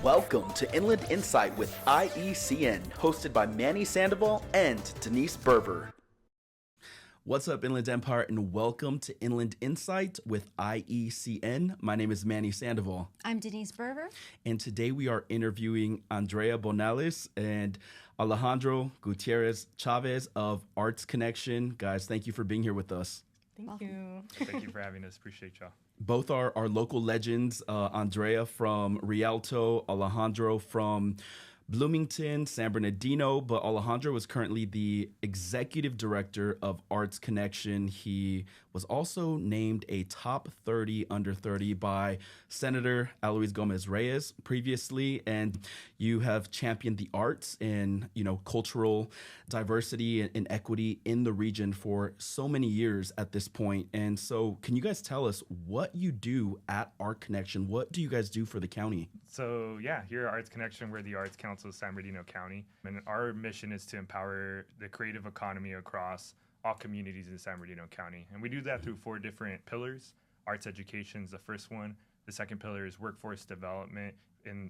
Welcome to Inland Insight with IECN, hosted by Manny Sandoval and Denise Berber. What's up, Inland Empire, and welcome to Inland Insight with IECN. My name is Manny Sandoval. I'm Denise Berber. And today we are interviewing Andrea Bonales and Alejandro Gutierrez Chavez of Arts Connection. Guys, thank you for being here with us. Thank you. Thank you for having us. Appreciate y'all. Both are our local legends, Andrea from Rialto, Alejandro from Bloomington, San Bernardino, but Alejandro is currently the executive director of Arts Connection. He was also named a top 30 under 30 by Senator Alois Gomez-Reyes previously, and you have championed the arts and, cultural diversity and equity in the region for so many years at this point. And so can you guys tell us what you do at Art Connection? What do you guys do for the county? So here at Arts Connection, we're the Arts Council of San Bernardino County, and our mission is to empower the creative economy across all communities in San Bernardino County. And we do that through 4 different pillars. Arts education is the first one. The second pillar is workforce development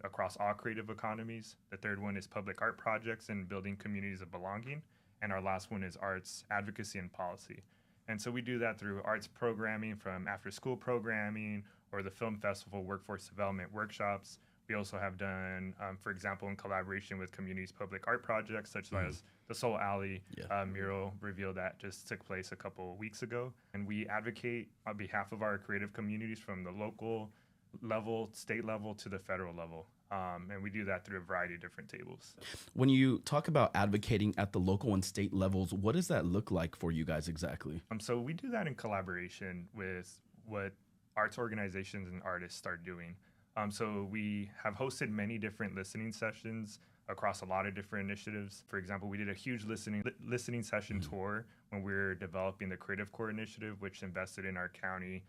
across all creative economies. The third one is public art projects and building communities of belonging. And our last one is arts advocacy and policy. And so we do that through arts programming, from after-school programming or the film festival workforce development workshops. We also have done, for example, in collaboration with communities' public art projects, such as the Soul Alley mural reveal that just took place a couple of weeks ago. And we advocate on behalf of our creative communities from the local level, state level, to the federal level. And we do that through a variety of different tables. When you talk about advocating at the local and state levels, what does that look like for you guys exactly? So we do that in collaboration with what arts organizations and artists start doing. So we have hosted many different listening sessions across a lot of different initiatives. For example, we did a huge listening session tour when we were developing the Creative Core Initiative, which invested in our county,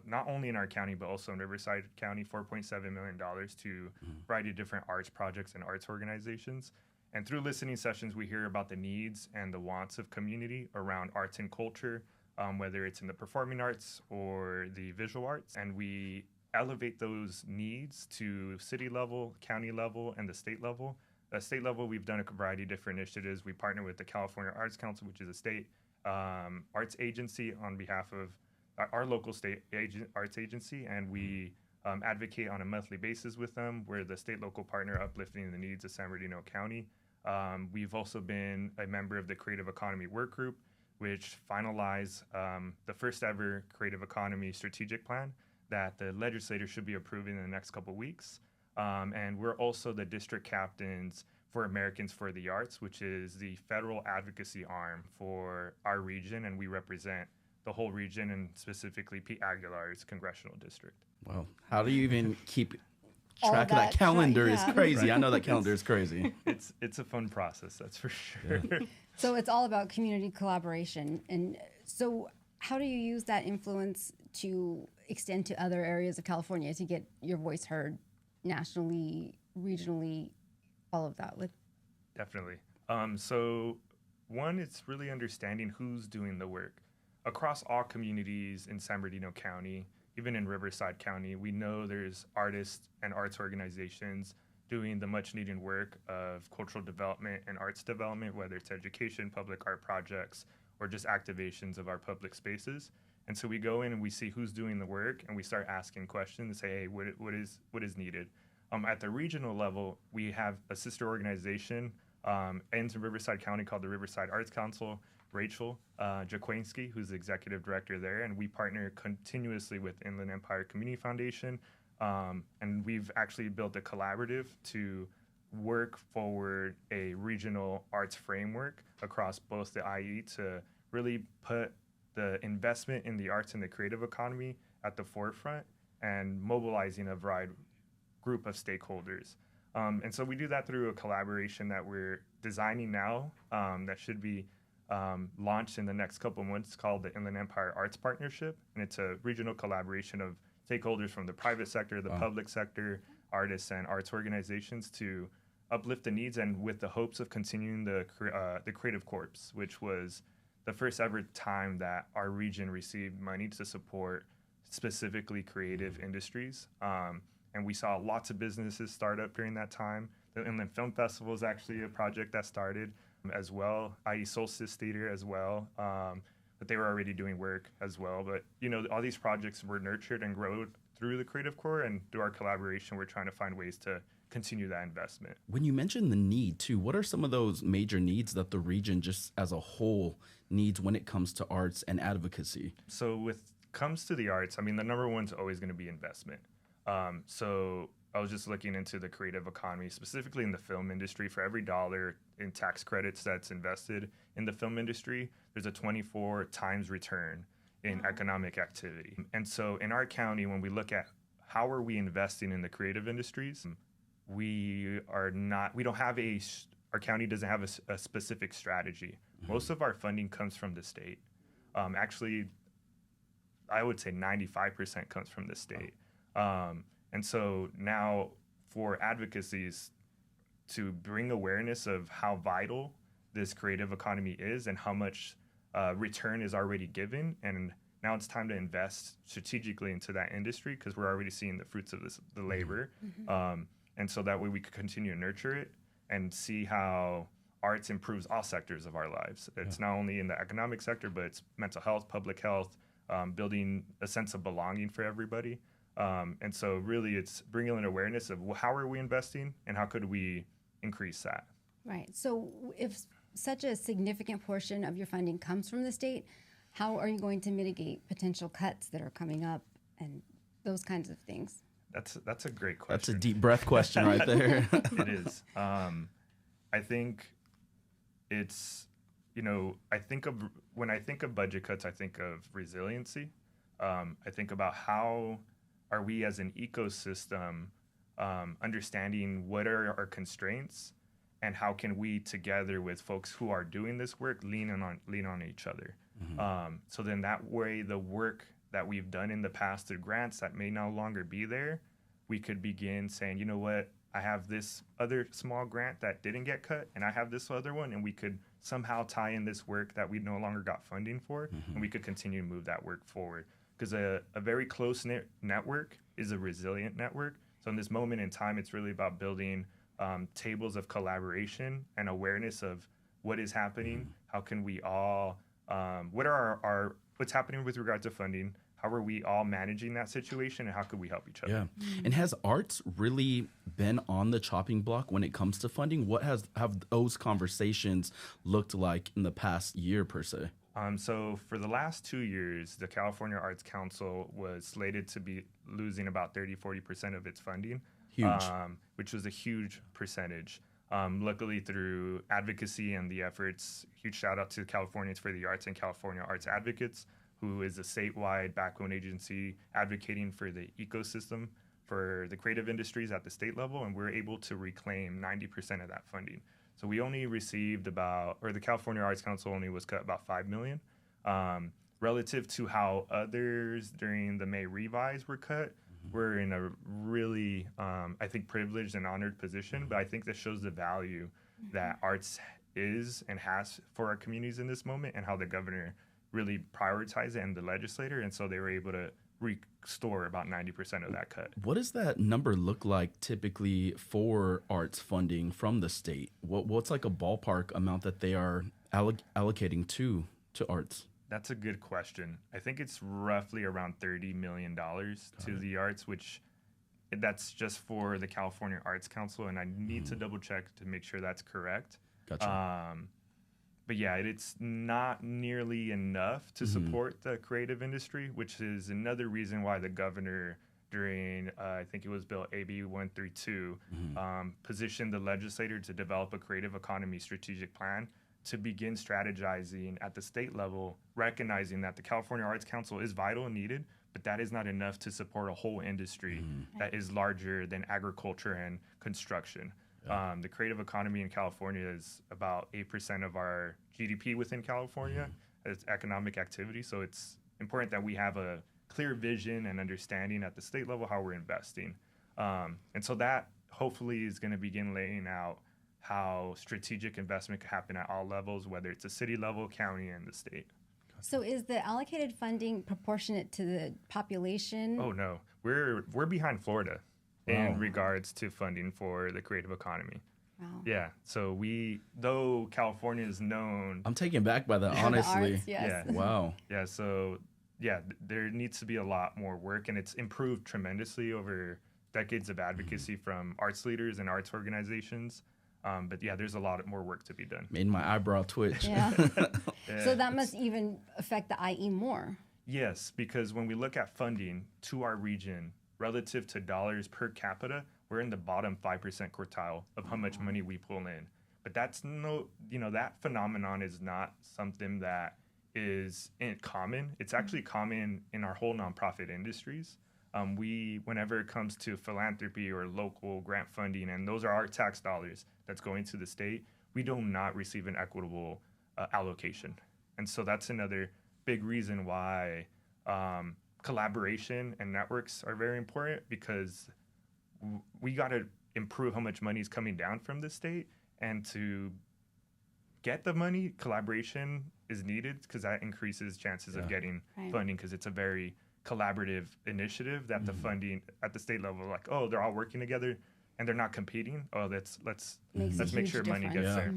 not only in our county, but also in Riverside County, $4.7 million to a variety of different arts projects and arts organizations. And through listening sessions, we hear about the needs and the wants of community around arts and culture, whether it's in the performing arts or the visual arts. And we elevate those needs to city level, county level, and the state level. At state level, we've done a variety of different initiatives. We partner with the California Arts Council, which is a state arts agency on behalf of our local state arts agency, and we advocate on a monthly basis with them. We're the state local partner uplifting the needs of San Bernardino County. We've also been a member of the Creative Economy Work Group, which finalized the first ever Creative Economy Strategic Plan that the legislature should be approving in the next couple of weeks. And we're also the district captains for Americans for the Arts, which is the federal advocacy arm for our region, and we represent the whole region and specifically Pete Aguilar's congressional district. Wow. How do you even keep track of that calendar? Is crazy. I know that calendar is crazy. It's a fun process, that's for sure. Yeah. So it's all about community collaboration. And so how do you use that influence to extend to other areas of California to get your voice heard nationally, regionally, all of that? Definitely. So one, it's really understanding who's doing the work. Across all communities in San Bernardino County, even in Riverside County, we know there's artists and arts organizations doing the much needed work of cultural development and arts development, whether it's education, public art projects, or just activations of our public spaces. And so we go in and we see who's doing the work, and we start asking questions and say, hey, what is needed? At the regional level, we have a sister organization in Riverside County called the Riverside Arts Council, Rachel Jaquansky, who's the executive director there, and we partner continuously with Inland Empire Community Foundation, and we've actually built a collaborative to work forward a regional arts framework across both the IE to really put the investment in the arts and the creative economy at the forefront and mobilizing a varied group of stakeholders. And so we do that through a collaboration that we're designing now that should be launched in the next couple of months, called the Inland Empire Arts Partnership. And it's a regional collaboration of stakeholders from the private sector, the public sector, artists, and arts organizations to uplift the needs, and with the hopes of continuing the Creative Corps, which was the first ever time that our region received money to support specifically creative industries. and we saw lots of businesses start up during that time. The Inland Film Festival is actually a project that started as well, i.e. Solstice Theater as well, but they were already doing work as well. But, you know, all these projects were nurtured and grown through the Creative Corps, and through our collaboration, we're trying to find ways to continue that investment. When you mentioned the need too, what are some of those major needs that the region just as a whole needs when it comes to arts and advocacy? So with comes to the arts, I mean, the number one's always going to be investment. So I was just looking into the creative economy, specifically in the film industry. For every dollar in tax credits that's invested in the film industry, there's a 24 times return in economic activity. And so in our county, when we look at how are we investing in the creative industries, our county doesn't have a specific strategy. Most of our funding comes from the state. Actually, I would say 95% comes from the state. And so now for advocacies to bring awareness of how vital this creative economy is and how much return is already given, and now it's time to invest strategically into that industry because we're already seeing the fruits of the labor. And so that way we could continue to nurture it and see how arts improves all sectors of our lives. It's not only in the economic sector, but it's mental health, public health, building a sense of belonging for everybody. And so really it's bringing an awareness of how are we investing and how could we increase that. Right. So if such a significant portion of your funding comes from the state, how are you going to mitigate potential cuts that are coming up and those kinds of things? That's a great question. That's a deep breath question right there. It is. I think it's, you know, when I think of budget cuts, I think of resiliency. I think about how are we as an ecosystem understanding what are our constraints and how can we together with folks who are doing this work lean on each other. So then that way the work that we've done in the past through grants that may no longer be there, we could begin saying, you know what, I have this other small grant that didn't get cut and I have this other one, and we could somehow tie in this work that we no longer got funding for, and we could continue to move that work forward. Because a very close-knit network is a resilient network. So in this moment in time, it's really about building tables of collaboration and awareness of what is happening, how can we all, what are what's happening with regard to funding, how are we all managing that situation, and how could we help each other? Yeah. And has arts really been on the chopping block when it comes to funding? What have those conversations looked like in the past year per se? So for the last 2 years, the California Arts Council was slated to be losing about 30-40% of its funding. Huge. Which was a huge percentage. Luckily, through advocacy and the efforts, huge shout out to Californians for the Arts and California Arts Advocates, who is a statewide backbone agency advocating for the ecosystem for the creative industries at the state level, and we're able to reclaim 90% of that funding. So we only received the California Arts Council only was cut about $5 million. Relative to how others during the May revise were cut, we're in a really, I think, privileged and honored position, but I think that shows the value that arts is and has for our communities in this moment, and how the governor really prioritized it and the legislator, and so they were able to restore about 90% of that cut. What does that number look like typically for arts funding from the state? What's like a ballpark amount that they are allocating to arts? That's a good question. I think it's roughly around $30 million to the arts, which that's just for the California Arts Council, and I need to double check to make sure that's correct. Gotcha. But yeah, it's not nearly enough to support the creative industry, which is another reason why the governor during, I think it was Bill AB 132, positioned the legislator to develop a creative economy strategic plan to begin strategizing at the state level, recognizing that the California Arts Council is vital and needed, but that is not enough to support a whole industry that is larger than agriculture and construction. The creative economy in California is about 8% of our GDP within California as economic activity. So it's important that we have a clear vision and understanding at the state level how we're investing. And so that hopefully is going to begin laying out how strategic investment can happen at all levels, whether it's a city level, county, and the state. So is the allocated funding proportionate to the population? Oh no, we're behind Florida. in regards to funding for the creative economy. Wow. Yeah, so though California is known, I'm taken back by that, For the honestly. arts, yes. Yeah. Wow. yeah, so yeah, there needs to be a lot more work, and it's improved tremendously over decades of advocacy from arts leaders and arts organizations. But yeah, there's a lot more work to be done. Made my eyebrow twitch. Yeah. Yeah. So that must even affect the IE more. Yes, because when we look at funding to our region relative to dollars per capita, we're in the bottom 5% quartile of how much money we pull in. But that's that phenomenon is not something that is common. It's actually common in our whole nonprofit industries. Whenever it comes to philanthropy or local grant funding, and those are our tax dollars that's going to the state, we do not receive an equitable allocation. And so that's another big reason why collaboration and networks are very important, because we got to improve how much money is coming down from the state, and to get the money, collaboration is needed, because that increases chances of getting funding, because it's a very collaborative initiative that the funding at the state level, like, oh, they're all working together and they're not competing. Oh, let's make sure money gets there.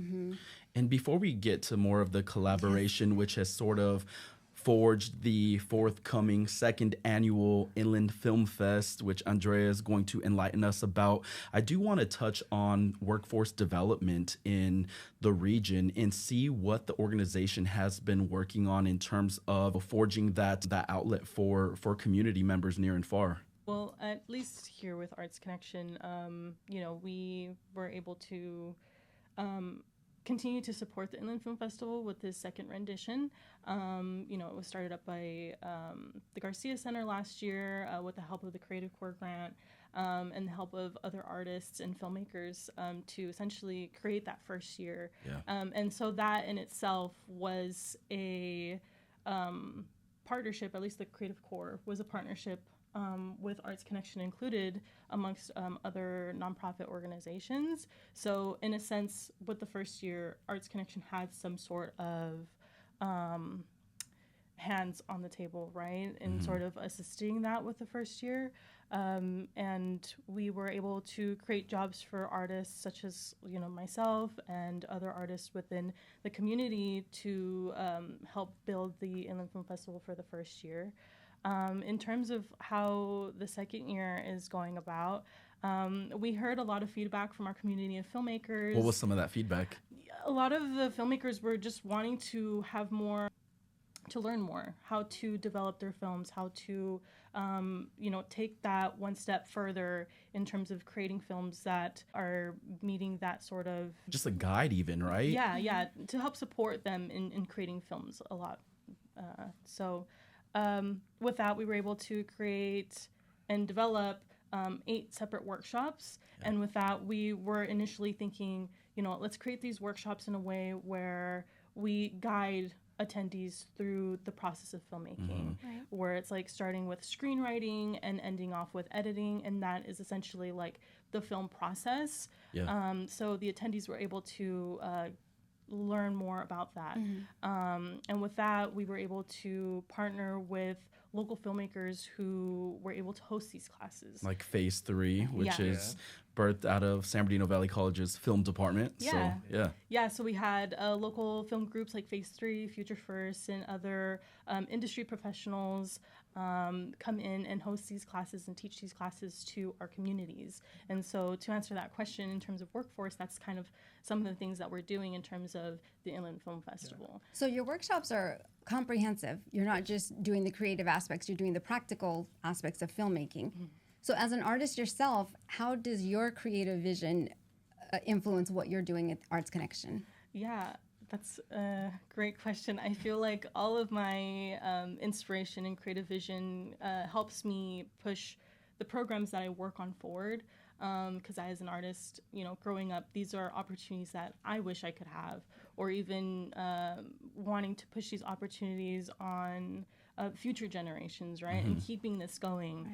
And before we get to more of the collaboration, which has sort of forged the forthcoming second annual Inland Film Fest, which Andrea is going to enlighten us about, I do want to touch on workforce development in the region and see what the organization has been working on in terms of forging that outlet for community members near and far. Well, at least here with Arts Connection, we were able to continue to support the Inland Film Festival with this second rendition. It was started up by the Garcia Center last year with the help of the Creative Corps grant and the help of other artists and filmmakers to essentially create that first year. And so that in itself was a partnership, at least the Creative Corps was a partnership with Arts Connection included amongst other nonprofit organizations. So in a sense, with the first year, Arts Connection had some sort of hands on the table, right? In sort of assisting that with the first year. And we were able to create jobs for artists such as, myself and other artists within the community to help build the Inland Film Festival for the first year. In terms of how the second year is going about, we heard a lot of feedback from our community of filmmakers. What was some of that feedback? A lot of the filmmakers were just wanting to have more, to learn more, how to develop their films, how to, take that one step further in terms of creating films that are meeting that sort of... Just a guide even, right? Yeah, to help support them in creating films a lot. With that, we were able to create and develop 8 separate workshops. And with that, we were initially thinking, let's create these workshops in a way where we guide attendees through the process of filmmaking, where it's like starting with screenwriting and ending off with editing. And that is essentially like the film process. So the attendees were able to learn more about that. And with that, we were able to partner with local filmmakers who were able to host these classes. Like Phase 3, which is birthed out of San Bernardino Valley College's film department. So we had local film groups like Phase 3, Future First, and other industry professionals come in and host these classes and teach these classes to our communities. And so to answer that question in terms of workforce, that's kind of some of the things that we're doing in terms of the Inland Film Festival. So your workshops are comprehensive. You're not just doing the creative aspects, you're doing the practical aspects of filmmaking. So as an artist yourself, how does your creative vision influence what you're doing at Arts Connection? Yeah, that's a great question. I feel like all of my inspiration and creative vision helps me push the programs that I work on forward. Because as an artist, growing up, these are opportunities that I wish I could have, or even wanting to push these opportunities on future generations, right? And keeping this going.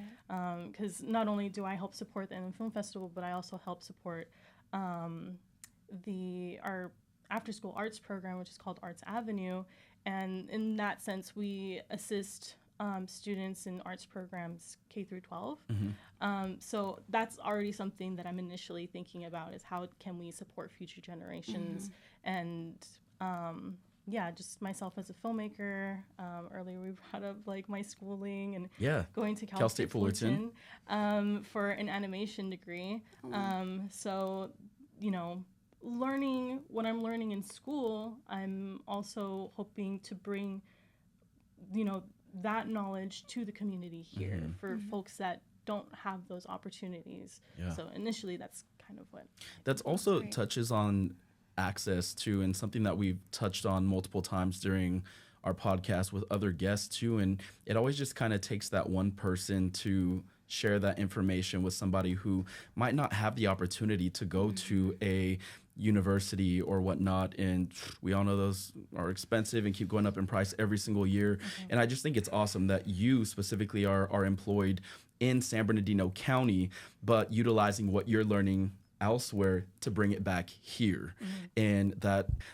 Because not only do I help support the Inland Film Festival, but I also help support our after-school arts program, which is called Arts Avenue. And in that sense, we assist students in arts programs K through 12. So that's already something that I'm initially thinking about, is how can we support future generations. And yeah, just myself as a filmmaker. Earlier we brought up like my schooling and going to Cal State Fullerton for an animation degree. So, you know, learning what I'm learning in school, I'm also hoping to bring, you know, that knowledge to the community here for folks that don't have those opportunities. So initially that's kind of what. That's also touches on access to, and something that we've touched on multiple times during our podcast with other guests too. And it always just kind of takes that one person to share that information with somebody who might not have the opportunity to go to a university or whatnot. And we all know those are expensive and keep going up in price every single year. And I just think it's awesome that you specifically are employed in San Bernardino County, but utilizing what you're learning elsewhere to bring it back here. And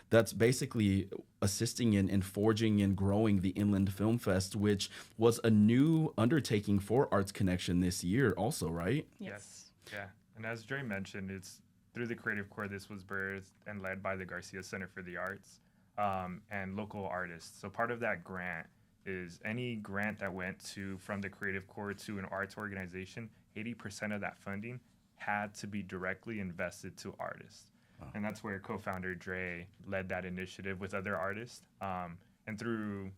that's basically assisting in forging and growing the Inland Film Fest, which was a new undertaking for Arts Connection this year also, right? Yes. Yeah. And as Dre mentioned, it's through the Creative Corps. This was birthed and led by the Garcia Center for the Arts and local artists. So part of that grant is any grant that went from the Creative Corps to an arts organization, 80% of that funding had to be directly invested to artists. And that's where co-founder Dre led that initiative with other artists. And through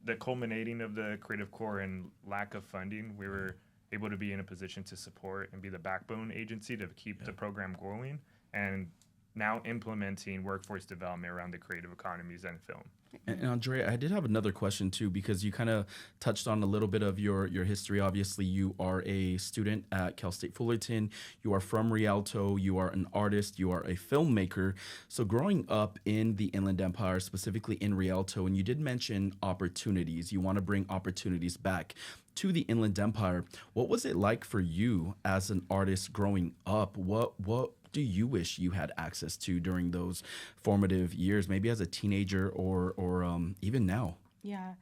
the culminating of the Creative Corps and lack of funding, we were able to be in a position to support and be the backbone agency to keep the program going, and now implementing workforce development around the creative economies and film. And Andrea, I did have another question too, because you kind of touched on a little bit of your history. Obviously, you are a student at Cal State Fullerton. You are from Rialto. You are an artist. You are a filmmaker. So growing up in the Inland Empire, specifically in Rialto, and you did mention opportunities. You want to bring opportunities back to the Inland Empire. What was it like for you as an artist growing up? What do you wish you had access to during those formative years, maybe as a teenager or even now? Yeah.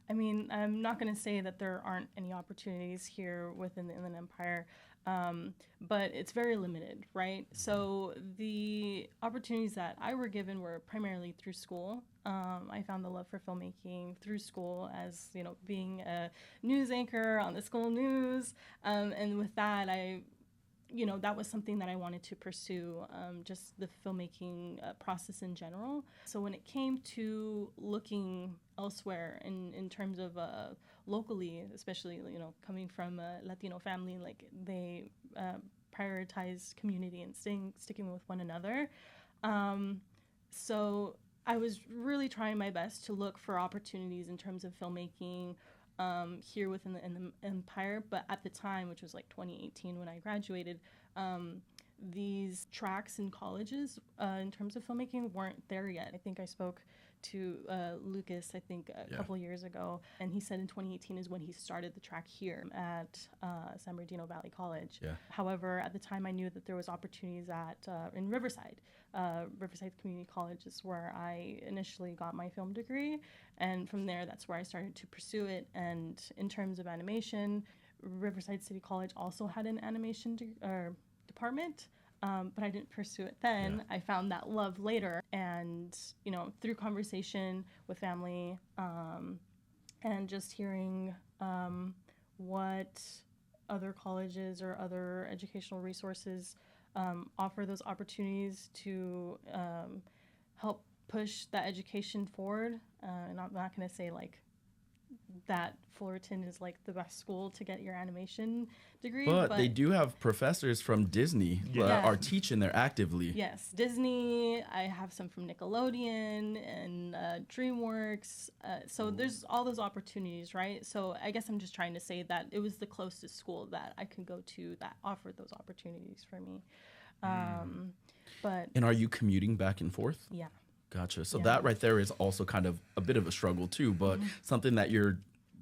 I mean, I'm not going to say that there aren't any opportunities here within the Inland Empire, but it's very limited, right? So the opportunities that I were given were primarily through school. I found the love for filmmaking through school, as, you know, being a news anchor on the school news. And with that, that was something that I wanted to pursue, just the filmmaking process in general. So when it came to looking elsewhere in terms of locally, especially, you know, coming from a Latino family, like they prioritize community and sticking with one another. So I was really trying my best to look for opportunities in terms of filmmaking here within the Empire. But at the time, which was like 2018 when I graduated, these tracks in colleges in terms of filmmaking weren't there yet. I think I spoke to Lucas, I think a couple years ago, and he said in 2018 is when he started the track here at San Bernardino Valley College. However, at the time I knew that there was opportunities in Riverside. Riverside Community College is where I initially got my film degree, and from there that's where I started to pursue it. And in terms of animation, Riverside City College also had an animation department. But I didn't pursue it then. I found that love later, and, you know, through conversation with family and just hearing what other colleges or other educational resources offer those opportunities to help push that education forward. And I'm not going to say like that Fullerton is like the best school to get your animation degree. But they do have professors from Disney that are teaching there actively. Yes, Disney. I have some from Nickelodeon and DreamWorks. So there's all those opportunities, right? So I guess I'm just trying to say that it was the closest school that I could go to that offered those opportunities for me. But and are you commuting back and forth? Yeah. Gotcha. So that right there is also kind of a bit of a struggle too, but something that you're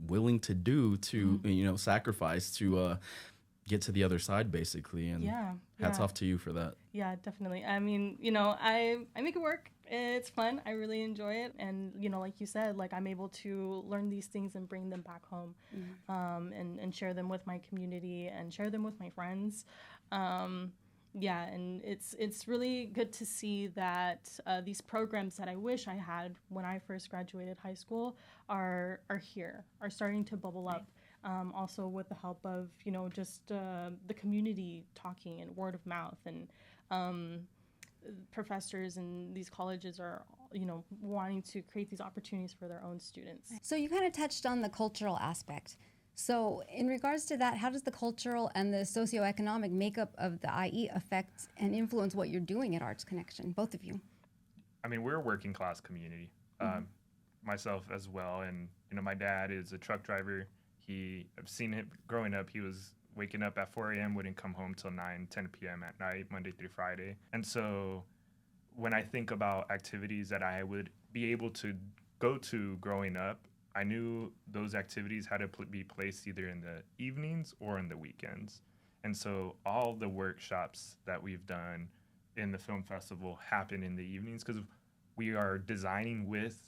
willing to do to, you know, sacrifice to get to the other side, basically. And hats off to you for that. Yeah, definitely. I mean, I make it work. It's fun. I really enjoy it. And, like you said, like I'm able to learn these things and bring them back home, and share them with my community and share them with my friends. And it's really good to see that these programs that I wish I had when I first graduated high school are starting to bubble up. Also with the help of, just the community talking and word of mouth, and professors in these colleges are, wanting to create these opportunities for their own students. So you kind of touched on the cultural aspect. So in regards to that, how does the cultural and the socioeconomic makeup of the IE affect and influence what you're doing at Arts Connection, both of you? I mean, we're a working class community, myself as well. And, my dad is a truck driver. I've seen him growing up. He was waking up at 4 a.m., wouldn't come home till 9, 10 p.m. at night, Monday through Friday. And so when I think about activities that I would be able to go to growing up, I knew those activities had to be placed either in the evenings or in the weekends. And so all the workshops that we've done in the film festival happen in the evenings because we are designing with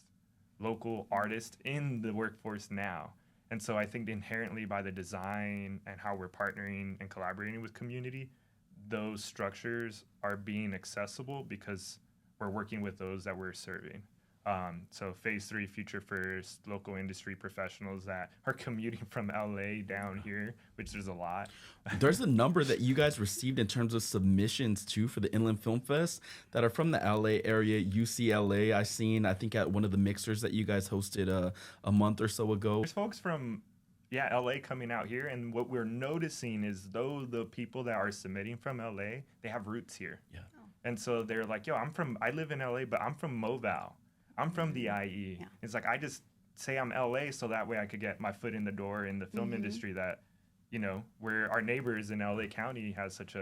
local artists in the workforce now. And so I think inherently by the design and how we're partnering and collaborating with community, those structures are being accessible because we're working with those that we're serving. So phase 3, Future First, local industry professionals that are commuting from LA down here, which there's a lot. There's a number that you guys received in terms of submissions too for the Inland Film Fest that are from the LA area, UCLA. I think at one of the mixers that you guys hosted a month or so ago. There's folks from LA coming out here, and what we're noticing is though the people that are submitting from LA, they have roots here. Yeah. And so they're like, I live in LA, but I'm from Moval. I'm from the IE. Yeah. It's like, I just say I'm LA so that way I could get my foot in the door in the film industry that, where our neighbors in LA County has such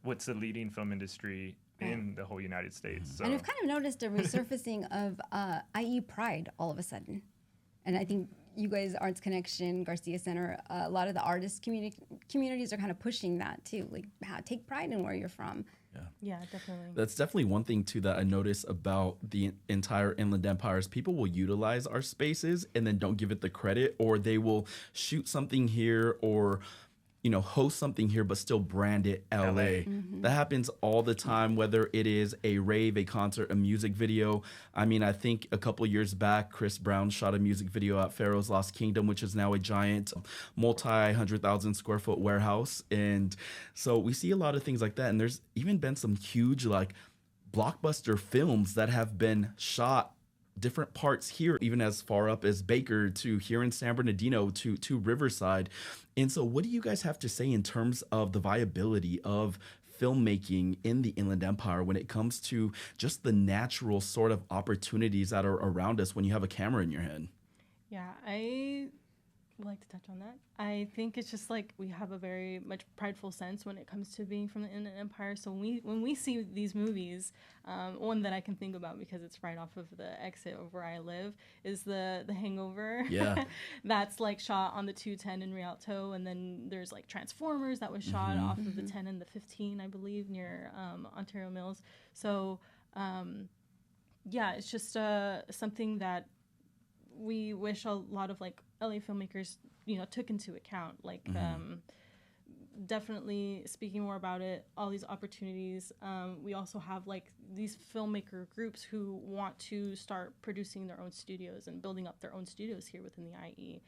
what's the leading film industry in the whole United States. So. And we've kind of noticed a resurfacing of IE pride all of a sudden. And I think you guys, Arts Connection, Garcia Center, a lot of the artist communities are kind of pushing that too. Like, take pride in where you're from. Yeah, definitely. That's definitely one thing too that I notice about the entire Inland Empire is people will utilize our spaces and then don't give it the credit, or they will shoot something here or host something here but still brand it LA. That happens all the time, whether it is a rave, a concert, a music video. I mean, I think a couple years back, Chris Brown shot a music video at Pharaoh's Lost Kingdom, which is now a giant multi-100,000 square foot warehouse. And so we see a lot of things like that. And there's even been some huge blockbuster films that have been shot different parts here, even as far up as Baker to here in San Bernardino to Riverside. And so what do you guys have to say in terms of the viability of filmmaking in the Inland Empire when it comes to just the natural sort of opportunities that are around us when you have a camera in your hand? Yeah, I would like to touch on that. I think it's just like we have a very much prideful sense when it comes to being from the Inland Empire. So when we see these movies, one that I can think about because it's right off of the exit of where I live is the Hangover. Yeah. That's like shot on the 210 in Rialto, and then there's like Transformers that was shot off of the 10 and the 15, I believe, near Ontario Mills. So it's just something that we wish a lot of like LA filmmakers, took into account. Like, definitely speaking more about it, all these opportunities. We also have like these filmmaker groups who want to start producing their own studios and building up their own studios here within the IE.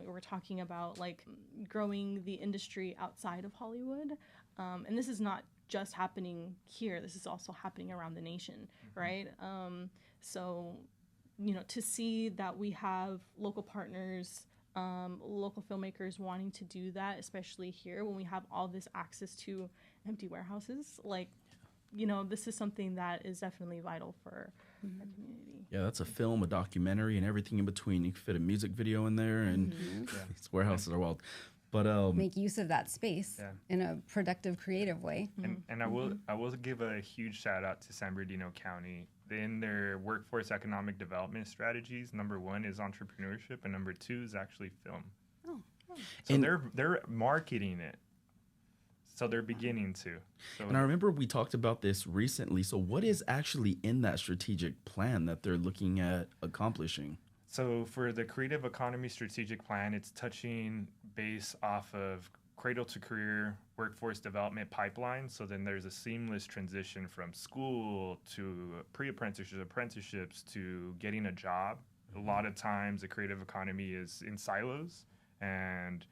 We're talking about like growing the industry outside of Hollywood. And this is not just happening here. This is also happening around the nation, right? To see that we have local partners, local filmmakers wanting to do that, especially here when we have all this access to empty warehouses, this is something that is definitely vital for our community. Yeah, that's a film, a documentary, and everything in between. You can fit a music video in there, and these warehouses are wild. But make use of that space in a productive, creative way. And I will give a huge shout out to San Bernardino County. In their workforce economic development strategies, number 1 is entrepreneurship, and number 2 is actually film. So And- they're marketing it. So they're beginning to. So And I remember we talked about this recently. So what is actually in that strategic plan that they're looking at accomplishing? So for the creative economy strategic plan, it's touching base off of cradle to career workforce development pipeline. So then there's a seamless transition from school to pre-apprenticeships, apprenticeships to getting a job. A lot of times the creative economy is in silos. And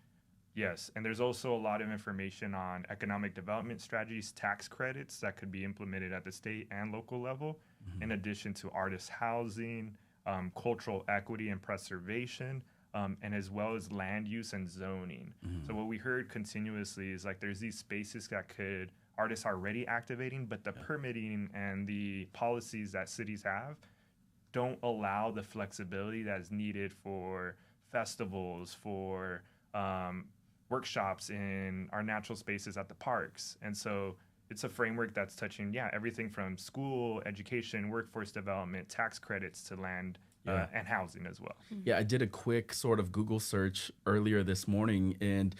yes, and there's also a lot of information on economic development strategies, tax credits that could be implemented at the state and local level, in addition to artist housing, cultural equity and preservation, and as well as land use and zoning. So what we heard continuously is like there's these spaces that artists are already activating, but the permitting and the policies that cities have don't allow the flexibility that is needed for festivals, for workshops in our natural spaces at the parks. And so it's a framework that's touching, everything from school, education, workforce development, tax credits to land and housing as well. Yeah, I did a quick sort of Google search earlier this morning, and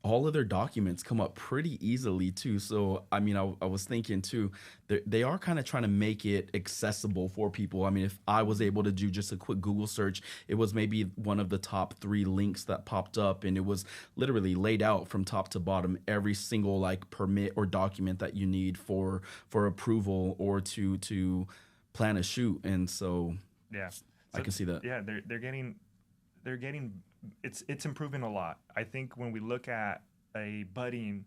all of their documents come up pretty easily too. So, I mean, I was thinking too, they are kind of trying to make it accessible for people. I mean, if I was able to do just a quick Google search, it was maybe one of the top 3 links that popped up, and it was literally laid out from top to bottom, every single like permit or document that you need for approval or to plan a shoot. And so I can see that. Yeah, they're getting it's improving a lot. I think when we look at a budding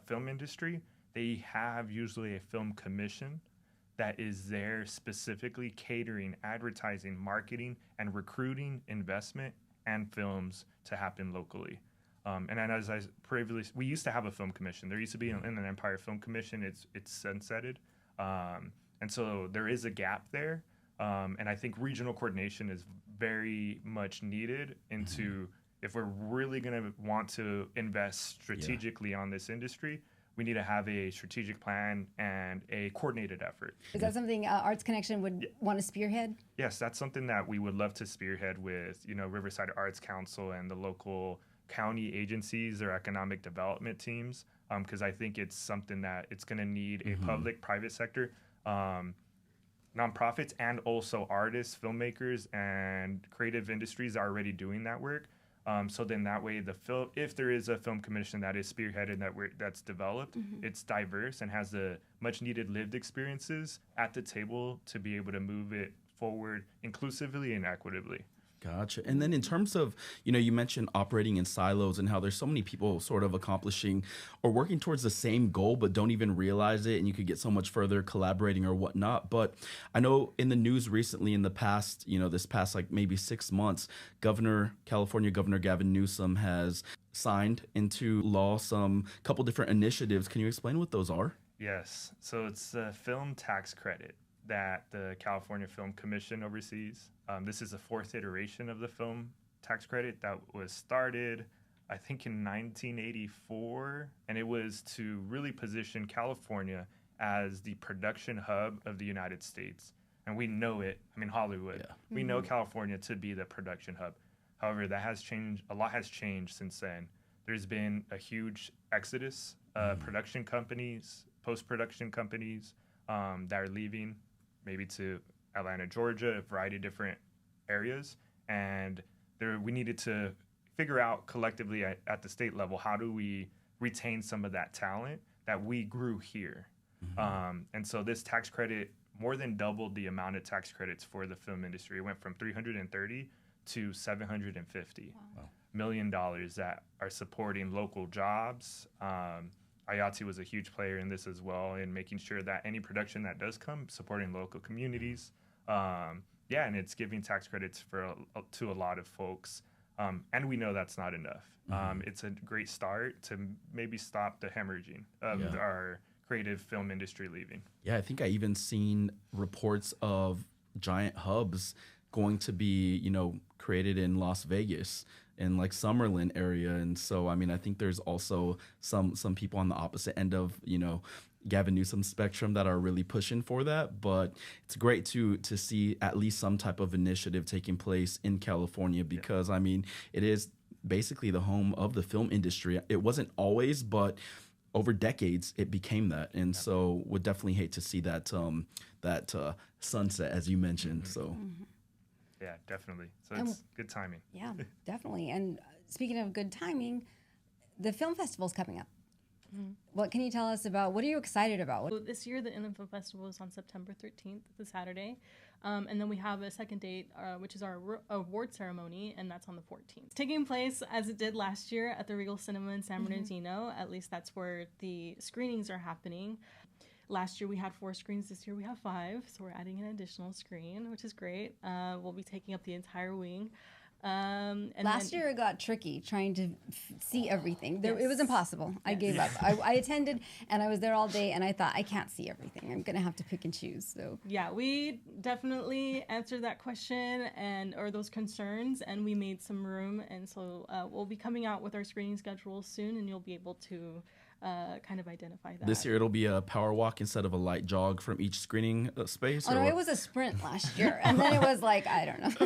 film industry, they have usually a film commission that is there specifically catering, advertising, marketing, and recruiting investment and films to happen locally. And then as I previously, we used to have a film commission. There used to be in the Empire Film Commission. It's sunsetted, and so there is a gap there. And I think regional coordination is very much needed into if we're really going to want to invest strategically on this industry, we need to have a strategic plan and a coordinated effort. Is that something Arts Connection would want to spearhead? Yes, that's something that we would love to spearhead with, Riverside Arts Council and the local county agencies or economic development teams, because I think it's something that it's going to need a public-private sector, nonprofits, and also artists, filmmakers, and creative industries are already doing that work. So then that way, if there is a film commission that is spearheaded that's developed, it's diverse and has the much needed lived experiences at the table to be able to move it forward inclusively and equitably. Gotcha. And then in terms of, you mentioned operating in silos and how there's so many people sort of accomplishing or working towards the same goal, but don't even realize it. And you could get so much further collaborating or whatnot. But I know in the news recently, in the past, this past like maybe 6 months, California Governor Gavin Newsom has signed into law some couple different initiatives. Can you explain what those are? Yes. So it's a film tax credit that the California Film Commission oversees. This is the 4th iteration of the film tax credit that was started, I think, in 1984, and it was to really position California as the production hub of the United States. And we know it. I mean, Hollywood. Yeah. We know California to be the production hub. However, that has changed. A lot has changed since then. There's been a huge exodus of production companies, post-production companies that are leaving, maybe to Atlanta, Georgia, a variety of different areas. And we needed to figure out collectively at the state level, how do we retain some of that talent that we grew here? And so this tax credit more than doubled the amount of tax credits for the film industry. It went from $330 to $750 million that are supporting local jobs. IATSE was a huge player in this as well, in making sure that any production that does come, supporting local communities. And it's giving tax credits to a lot of folks. And we know that's not enough. It's a great start to maybe stop the hemorrhaging of our creative film industry leaving. Yeah, I think I even seen reports of giant hubs going to be, created in Las Vegas in like Summerlin area. And so, I mean, I think there's also some people on the opposite end of, Gavin Newsom's spectrum that are really pushing for that. But it's great to see at least some type of initiative taking place in California because, I mean, it is basically the home of the film industry. It wasn't always, but over decades it became that, and so would definitely hate to see that sunset, as you mentioned. So Yeah, definitely. So it's good timing. Yeah, definitely. And speaking of good timing, the film festival's coming up. What can you tell us about? What are you excited about? So this year, the Inland Film Festival is on September 13th, the Saturday. And then we have a second date, which is our award ceremony, and that's on the 14th. It's taking place as it did last year at the Regal Cinema in San Bernardino. At least that's where the screenings are happening. Last year we had 4 screens. This year we have 5, so we're adding an additional screen, which is great. We'll be taking up the entire wing. And Last year it got tricky trying to see everything. It was impossible. I gave up. I attended and I was there all day and I thought I can't see everything. I'm gonna have to pick and choose. So yeah, we definitely answered that question or those concerns, and we made some room. And so we'll be coming out with our screening schedule soon, and you'll be able to kind of identify that. this year it'll be a power walk instead of a light jog from each screening space. Oh no, it was a sprint last year, and then it was like I don't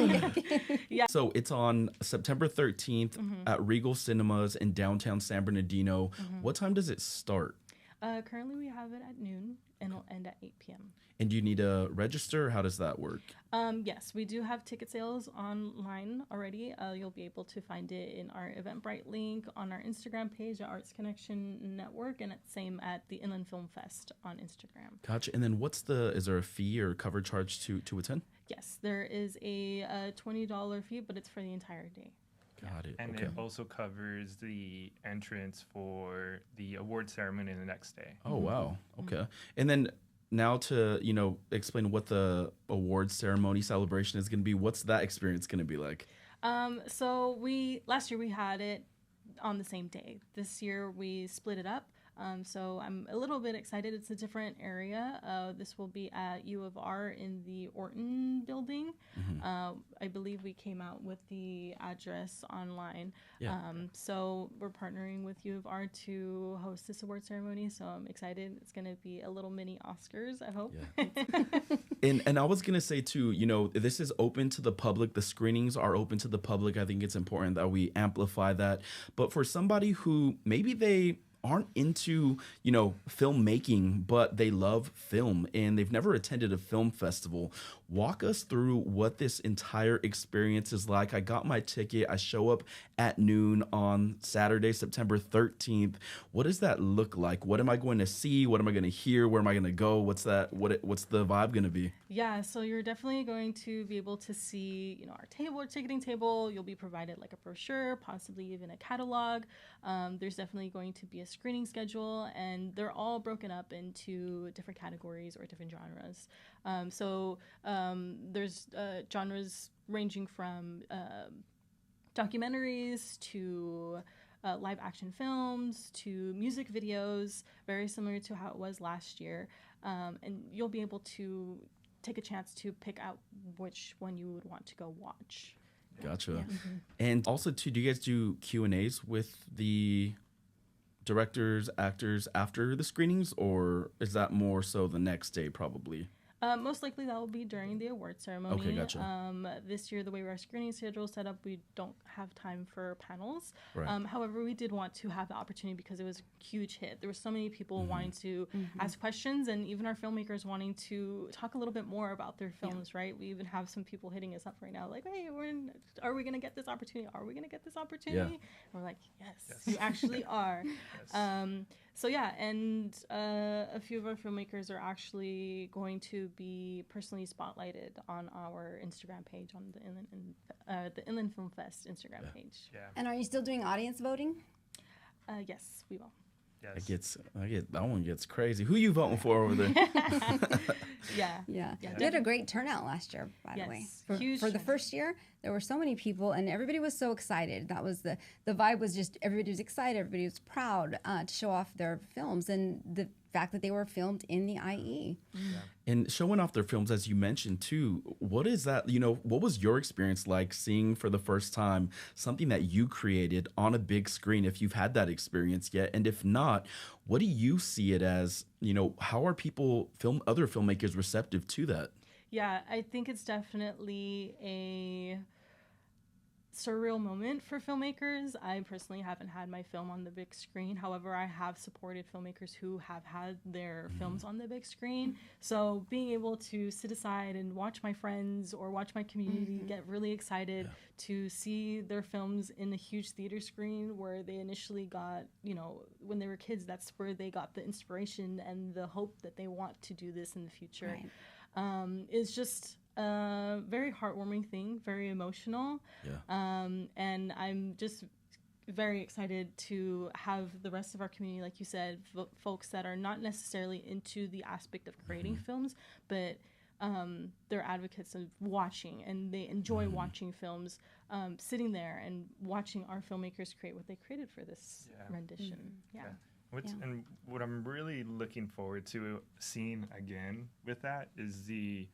know. So it's on September 13th at Regal Cinemas in downtown San Bernardino. What time does it start? Currently we have it at noon, and it'll end at 8 p.m. And do you need to register? How does that work? Yes, we do have ticket sales online already. You'll be able to find it in our Eventbrite link on our Instagram page at Arts Connection Network, and it's same at the Inland Film Fest on Instagram. Gotcha. And then is there a fee or cover charge to attend? Yes, there is a $20 fee, but it's for the entire day. Got it. And it also covers the entrance for the award ceremony the next day. Oh, wow. Okay. And then now to, explain what the awards ceremony celebration is going to be. What's that experience going to be like? So last year we had it on the same day. This year we split it up. So I'm a little bit excited. It's a different area. This will be at U of R in the Orton building. I believe we came out with the address online. Yeah. So we're partnering with U of R to host this award ceremony. So I'm excited. It's going to be a little mini Oscars, I hope. Yeah. And I was going to say too, this is open to the public. The screenings are open to the public. I think it's important that we amplify that. But for somebody who maybe they aren't into, filmmaking, but they love film and they've never attended a film festival, walk us through what this entire experience is like. I got my ticket. I show up at noon on Saturday, September 13th. What does that look like? What am I going to see? What am I going to hear? Where am I going to go? What's the vibe going to be? Yeah, so you're definitely going to be able to see, our ticketing table. You'll be provided like a brochure, possibly even a catalog. There's definitely going to be a screening schedule, and they're all broken up into different categories or different genres. There's genres ranging from documentaries to live action films to music videos, very similar to how it was last year. And you'll be able to take a chance to pick out which one you would want to go watch. Gotcha. Yeah. And also, too, do you guys do Q&As with the directors, actors after the screenings, or is that more so the next day probably? Most likely that will be during the award ceremony. Okay, gotcha. This year, the way our screening schedule is set up, we don't have time for panels. Right. However, we did want to have the opportunity because it was a huge hit. There were so many people wanting to ask questions, and even our filmmakers wanting to talk a little bit more about their films, right? We even have some people hitting us up right now like, hey, are we going to get this opportunity? Are we going to get this opportunity? Yeah. And we're like, yes, you actually are. Yes. So yeah, and a few of our filmmakers are actually going to be personally spotlighted on our Instagram page, on the Inland Film Fest Instagram page. Yeah. And are you still doing audience voting? Yes, we will. Yes. That one gets crazy. Who you voting for over there? Yeah. Yeah. You had a great turnout last year, by the way. Huge For the turnout. first year, there were so many people, and everybody was so excited. That was the vibe was just everybody was excited. Everybody was proud to show off their films, and the fact that they were filmed in the IE. And showing off their films, as you mentioned too, what is that? What was your experience like seeing for the first time something that you created on a big screen, if you've had that experience yet? And if not, what do you see it as? How are other filmmakers receptive to that? Yeah, I think it's definitely surreal moment for filmmakers. I personally haven't had my film on the big screen. However, I have supported filmmakers who have had their films on the big screen. So being able to sit aside and watch my friends or watch my community get really excited to see their films in a huge theater screen where they initially got, you know, when they were kids, that's where they got the inspiration and the hope that they want to do this in the future. Is just a very heartwarming thing, very emotional. And I'm just very excited to have the rest of our community, like you said, folks that are not necessarily into the aspect of creating films, but they're advocates of watching, and they enjoy watching films, sitting there and watching our filmmakers create what they created for this rendition. And what I'm really looking forward to seeing again with that is the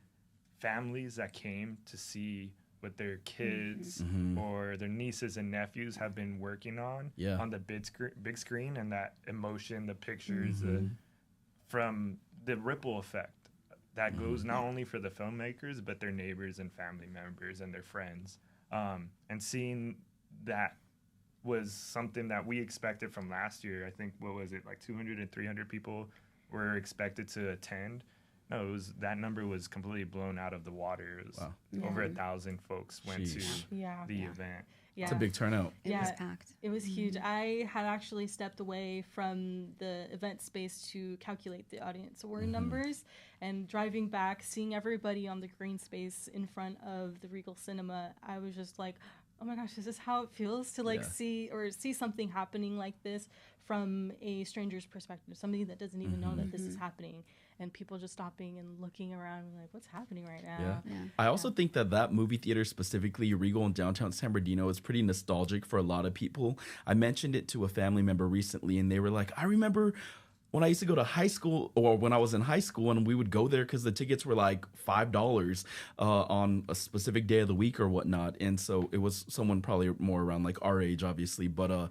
families that came to see what their kids or their nieces and nephews have been working on the big screen, and that emotion, the pictures, from the ripple effect that goes not only for the filmmakers, but their neighbors and family members and their friends. And seeing that was something that we expected from last year. I think, what was it, like 200 and 300 people were expected to attend. No, that number was completely blown out of the water. It was over 1,000 folks went to the event. It's a big turnout. It was packed. It was huge. I had actually stepped away from the event space to calculate the audience numbers, and driving back, seeing everybody on the green space in front of the Regal Cinema, I was just like, oh my gosh, is this how it feels to see something happening like this from a stranger's perspective, somebody that doesn't even know that this is happening, and people just stopping and looking around and like, what's happening right now? I also think that movie theater, specifically Regal in downtown San Bernardino, is pretty nostalgic for a lot of people. I mentioned it to a family member recently, and they were like, I remember when I used to go to high school, or when I was in high school, and we would go there because the tickets were like $5 on a specific day of the week or whatnot. And so it was someone probably more around like our age, obviously. But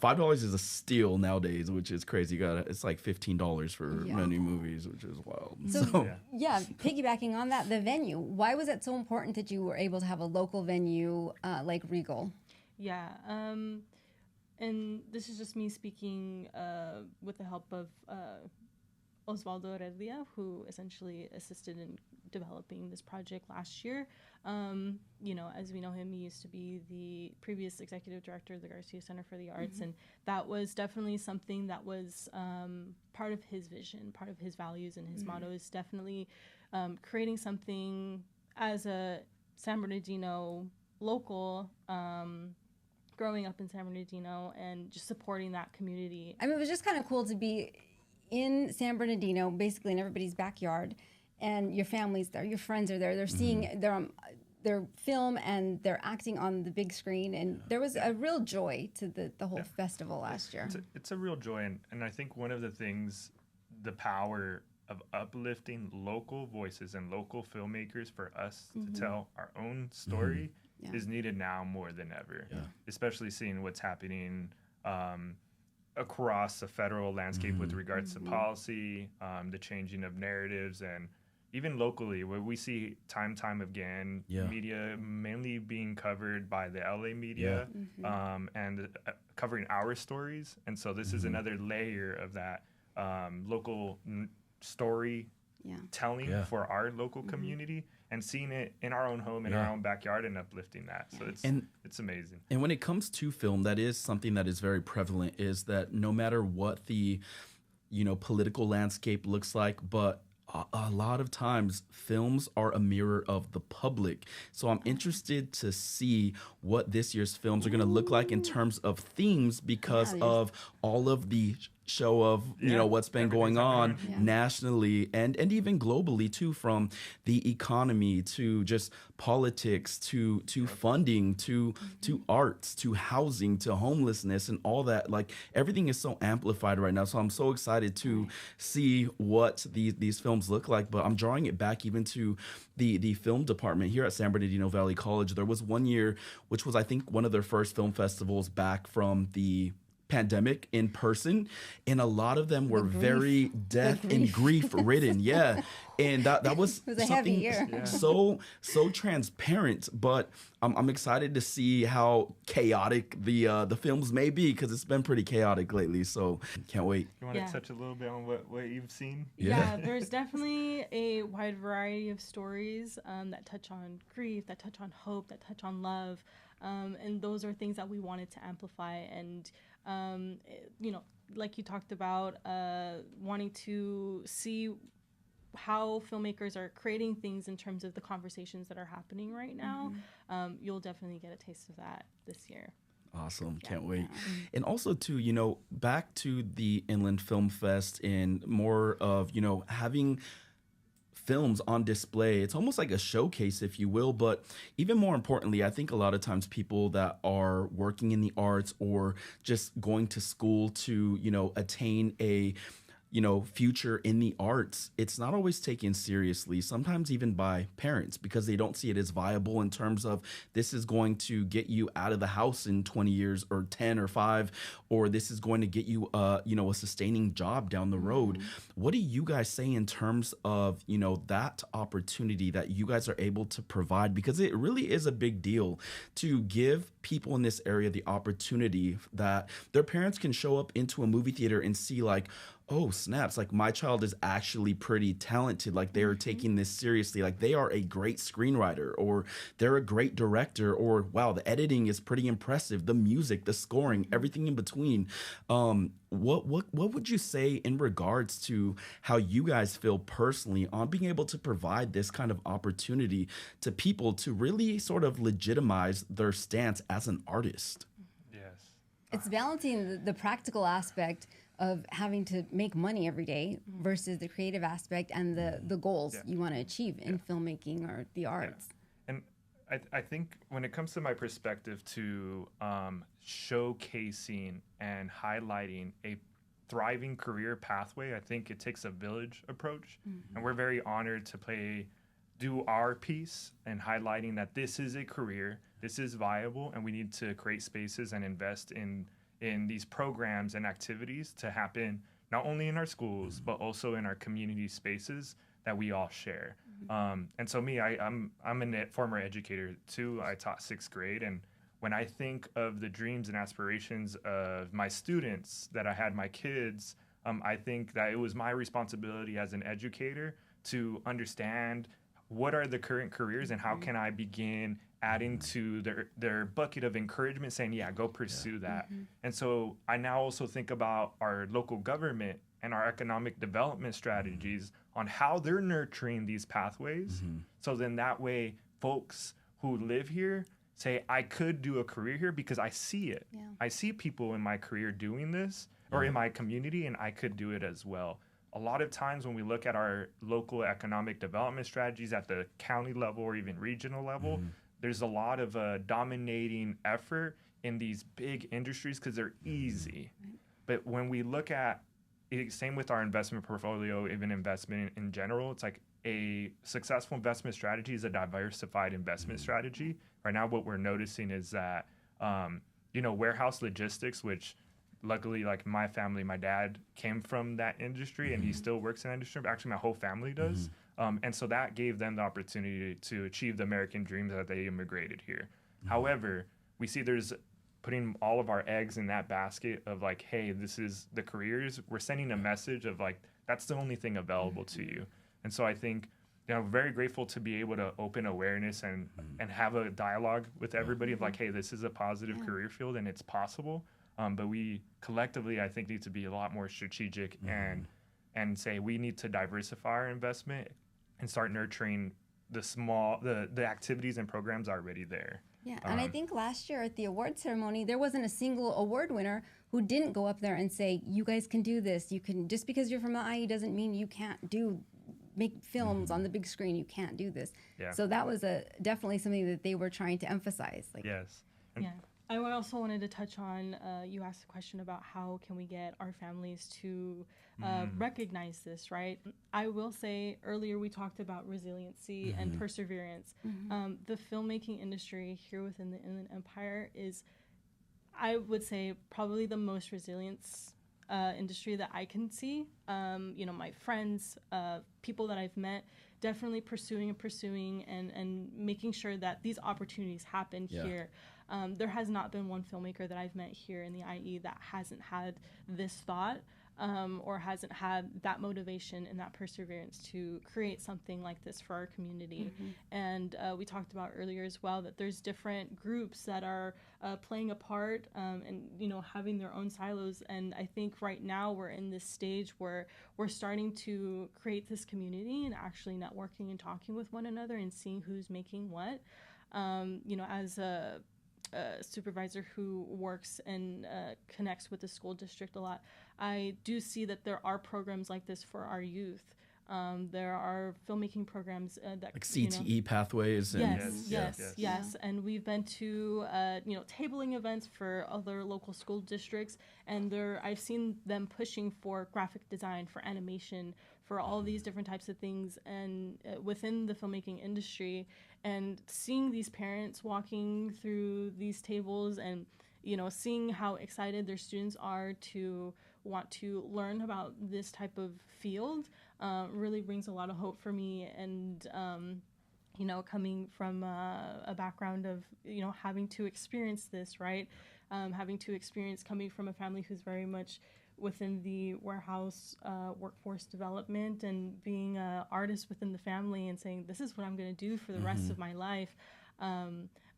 $5 is a steal nowadays, which is crazy. It's like $15 for many movies, which is wild. So piggybacking on that, the venue. Why was it so important that you were able to have a local venue like Regal? And this is just me speaking with the help of Osvaldo Heredia, who essentially assisted in developing this project last year. You know, as we know him, he used to be the previous executive director of the Garcia Center for the Arts, and that was definitely something that was part of his vision, part of his values, and his motto is definitely creating something as a San Bernardino local, growing up in San Bernardino and just supporting that community. I mean, it was just kind of cool to be in San Bernardino, basically in everybody's backyard, and your family's there, your friends are there. They're seeing their film and they're acting on the big screen, and there was a real joy to the whole festival last year. It's a real joy, and I think one of the things, the power of uplifting local voices and local filmmakers for us to tell our own story is needed now more than ever, especially seeing what's happening across the federal landscape with regards to policy, the changing of narratives, and even locally, where we see time again, media mainly being covered by the LA media and covering our stories. And so this is another layer of that local story telling for our local community, and seeing it in our own home, in our own backyard, and uplifting that. So it's amazing. And when it comes to film, that is something that is very prevalent, is that no matter what the, political landscape looks like, but a lot of times films are a mirror of the public. So I'm interested to see what this year's films are going to look like in terms of themes, because of all of the show of what's been going on nationally and even globally too, from the economy to just politics to funding to arts to housing to homelessness and all that. Like, everything is so amplified right now. So I'm so excited to see what these films look like. But I'm drawing it back even to the film department here at San Bernardino Valley College. There was one year, which was I think one of their first film festivals back from the pandemic in person, and a lot of them were very death and grief ridden. Yeah, and that was it was a heavy year. so transparent. But I'm excited to see how chaotic the films may be, because it's been pretty chaotic lately. So can't wait. You want to touch a little bit on what you've seen? Yeah, there's definitely a wide variety of stories that touch on grief, that touch on hope, that touch on love. And those are things that we wanted to amplify. And, like you talked about, wanting to see how filmmakers are creating things in terms of the conversations that are happening right now. You'll definitely get a taste of that this year. Awesome. Can't wait. And also, too, back to the Inland Film Fest and more of, having films on display. It's almost like a showcase, if you will. But even more importantly, I think a lot of times people that are working in the arts or just going to school to, attain a future in the arts, it's not always taken seriously, sometimes even by parents, because they don't see it as viable in terms of this is going to get you out of the house in 20 years or 10 or 5, or this is going to get you a sustaining job down the road. What do you guys say in terms of, that opportunity that you guys are able to provide? Because it really is a big deal to give people in this area the opportunity that their parents can show up into a movie theater and see, like, oh, snaps, like my child is actually pretty talented. Like they're taking this seriously. Like they are a great screenwriter, or they're a great director, or wow, the editing is pretty impressive. The music, the scoring, everything in between. What would you say in regards to how you guys feel personally on being able to provide this kind of opportunity to people to really sort of legitimize their stance as an artist? Yes. It's balancing the practical aspect of having to make money every day versus the creative aspect and the goals you want to achieve in filmmaking or the arts. And I think when it comes to my perspective to showcasing and highlighting a thriving career pathway, I think it takes a village approach. And we're very honored to do our piece and highlighting that this is a career, this is viable, and we need to create spaces and invest in these programs and activities to happen not only in our schools, but also in our community spaces that we all share. And so I'm a former educator too. I taught 6th grade. And when I think of the dreams and aspirations of my students, that I had my kids, I think that it was my responsibility as an educator to understand what are the current careers and how can I begin adding to their bucket of encouragement, saying, yeah, go pursue that. And so I now also think about our local government and our economic development strategies on how they're nurturing these pathways. So then that way folks who live here say, I could do a career here because I see it. I see people in my career doing this or in my community, and I could do it as well. A lot of times when we look at our local economic development strategies at the county level or even regional level, there's a lot of dominating effort in these big industries because they're easy. But when we look at it, same with our investment portfolio, even investment in general, it's like a successful investment strategy is a diversified investment strategy. Right now, what we're noticing is that, warehouse logistics, which luckily, like my family, my dad came from that industry and he still works in that industry. But actually, my whole family does. And so that gave them the opportunity to achieve the American dream that they immigrated here. However, we see there's putting all of our eggs in that basket of like, hey, this is the careers. We're sending a message of like, that's the only thing available to you. And so I think, very grateful to be able to open awareness and have a dialogue with everybody of like, hey, this is a positive career field and it's possible. But we collectively, I think, need to be a lot more strategic and say we need to diversify our investment and start nurturing the activities and programs already there. Yeah, and I think last year at the award ceremony, there wasn't a single award winner who didn't go up there and say, you guys can do this. You can, just because you're from the IE doesn't mean you can't make films on the big screen. You can't do this. Yeah. So that was definitely something that they were trying to emphasize. Yes. I also wanted to touch on, you asked a question about how can we get our families to recognize this, right? I will say earlier we talked about resiliency and perseverance. The filmmaking industry here within the Inland Empire is I would say probably the most resilience industry that I can see. My friends, people that I've met, definitely pursuing and making sure that these opportunities happen here. There has not been one filmmaker that I've met here in the IE that hasn't had this thought or hasn't had that motivation and that perseverance to create something like this for our community. And we talked about earlier as well that there's different groups that are playing a part and having their own silos. And I think right now we're in this stage where we're starting to create this community and actually networking and talking with one another and seeing who's making what. As a supervisor who works and connects with the school district a lot, I do see that there are programs like this for our youth. There are filmmaking programs that like CTE pathways. And yes. And we've been to tabling events for other local school districts, and I've seen them pushing for graphic design, for animation, for all these different types of things, and within the filmmaking industry, and seeing these parents walking through these tables and seeing how excited their students are to want to learn about this type of field really brings a lot of hope for me. And coming from a background of having to experience this, right, having to experience coming from a family who's very much within the warehouse workforce development, and being an artist within the family and saying, this is what I'm going to do for the rest of my life.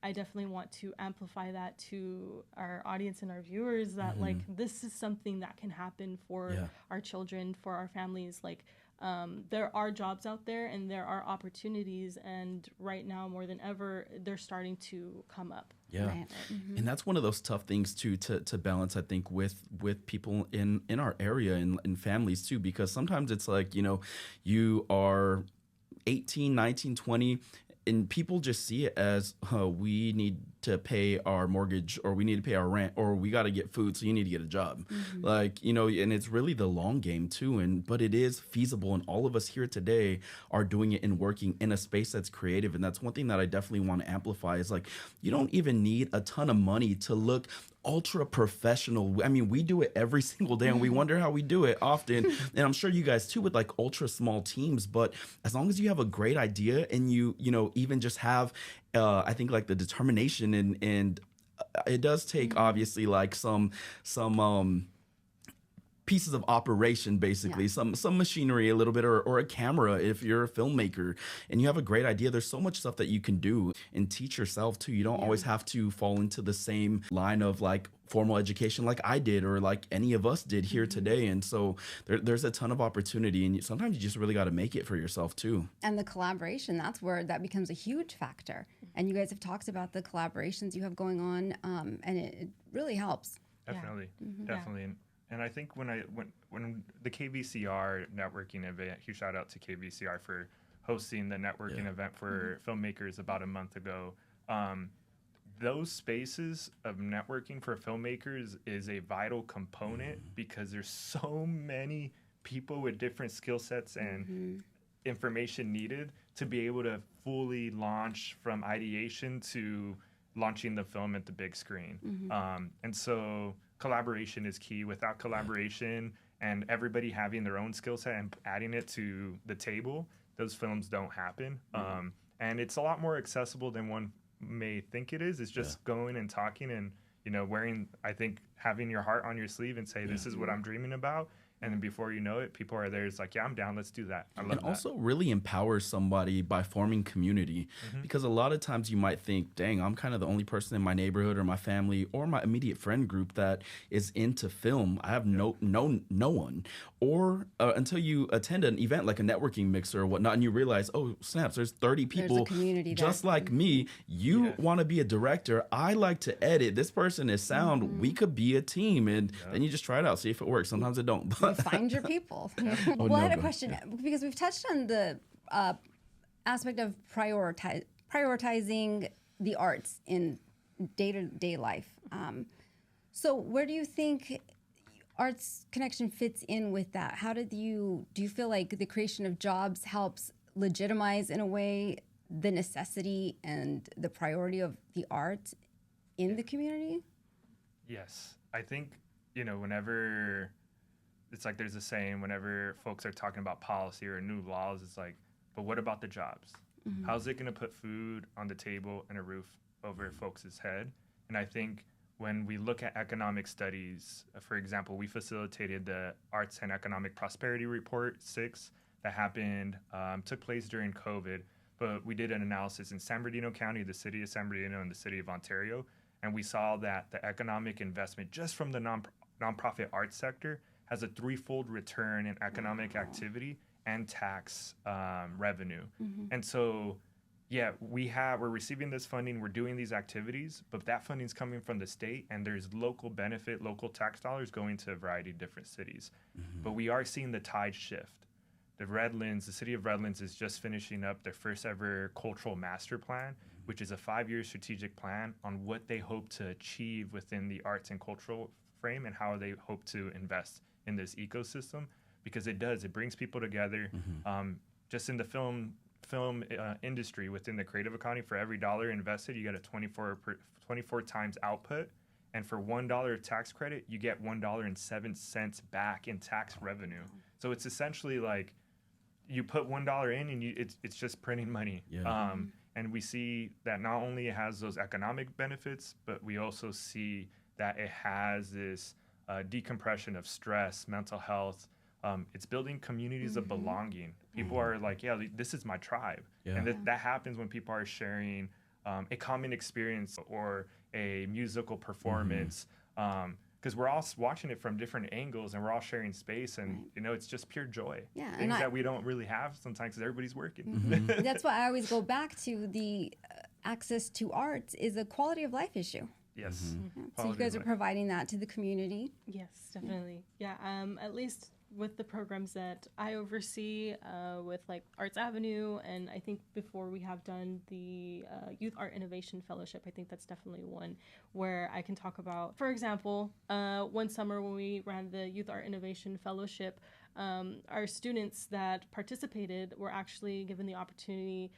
I definitely want to amplify that to our audience and our viewers that like this is something that can happen for our children, for our families. Like there are jobs out there and there are opportunities, and right now more than ever they're starting to come up. Right. And that's one of those tough things too to balance, I think, with people in our area and families too, because sometimes it's like, you are 18, 19, 20, and people just see it as we need to pay our mortgage, or we need to pay our rent, or we got to get food, so you need to get a job. And it's really the long game too. But it is feasible, and all of us here today are doing it and working in a space that's creative. And that's one thing that I definitely want to amplify is like, you don't even need a ton of money to look ultra professional. I mean, we do it every single day, and we wonder how we do it often. And I'm sure you guys too, with like ultra small teams. But as long as you have a great idea and you even just have I think like the determination and it does take obviously like some pieces of operation, basically, some machinery a little bit, or a camera if you're a filmmaker and you have a great idea. There's so much stuff that you can do and teach yourself too. You don't always have to fall into the same line of like formal education like I did, or like any of us did here today. And so there's a ton of opportunity, and sometimes you just really got to make it for yourself too. And the collaboration, that's where that becomes a huge factor. And you guys have talked about the collaborations you have going on, and it really helps. Definitely. And I think when the KVCR networking event, huge shout out to KVCR for hosting the networking event for filmmakers about a month ago. Those spaces of networking for filmmakers is a vital component because there's so many people with different skill sets and information needed to be able to fully launch from ideation to launching the film at the big screen. And so collaboration is key. Without collaboration and everybody having their own skill set and adding it to the table, those films don't happen. And it's a lot more accessible than one may think it is. It's just going and talking and, having your heart on your sleeve and say, this is what I'm dreaming about. And then before you know it, people are there. It's like, yeah, I'm down. Let's do that. I love that. And also really empowers somebody by forming community. Because a lot of times you might think, dang, I'm kind of the only person in my neighborhood or my family or my immediate friend group that is into film. I have no one. Or until you attend an event like a networking mixer or whatnot, and you realize, oh, snaps, there's 30 people just like me. You want to be a director. I like to edit. This person is sound. We could be a team. And then you just try it out, see if it works. Sometimes it don't. Find your people. I had a question, because we've touched on the aspect of prioritizing the arts in day-to-day life. So where do you think Arts Connection fits in with that? Do you feel like the creation of jobs helps legitimize in a way the necessity and the priority of the art in the community? Yes. I think, whenever it's like there's a saying, whenever folks are talking about policy or new laws, it's like, but what about the jobs? How's it going to put food on the table and a roof over folks' head? And I think when we look at economic studies, for example, we facilitated the Arts and Economic Prosperity Report 6 that took place during COVID, but we did an analysis in San Bernardino County, the city of San Bernardino, and the city of Ontario, and we saw that the economic investment just from the nonprofit arts sector has a threefold return in economic activity and tax revenue. And so, yeah, we're receiving this funding, we're doing these activities, but that funding's coming from the state, and there's local benefit, local tax dollars going to a variety of different cities. But we are seeing the tide shift. The city of Redlands is just finishing up their first ever cultural master plan, which is a 5-year strategic plan on what they hope to achieve within the arts and cultural frame and how they hope to invest in this ecosystem, because it brings people together. Just in the film industry, within the creative economy, for every dollar invested, you get a 24 times output. And for $1 of tax credit, you get $1.07 back in tax revenue. So it's essentially like you put $1 in and it's just printing money. Yeah. And we see that not only it has those economic benefits, but we also see that it has this decompression of stress, mental health. It's building communities of belonging. People are like, yeah, this is my tribe. Yeah. And that happens when people are sharing a common experience or a musical performance. Because we're all watching it from different angles and we're all sharing space, and it's just pure joy. Yeah, things that we don't really have sometimes because everybody's working. That's why I always go back to the access to arts is a quality of life issue. Yes. So you guys are providing that to the community. Yes, definitely. Yeah, at least with the programs that I oversee with like Arts Avenue, and I think before we have done the Youth Art Innovation Fellowship, I think that's definitely one where I can talk about. For example, one summer when we ran the Youth Art Innovation Fellowship, our students that participated were actually given the opportunity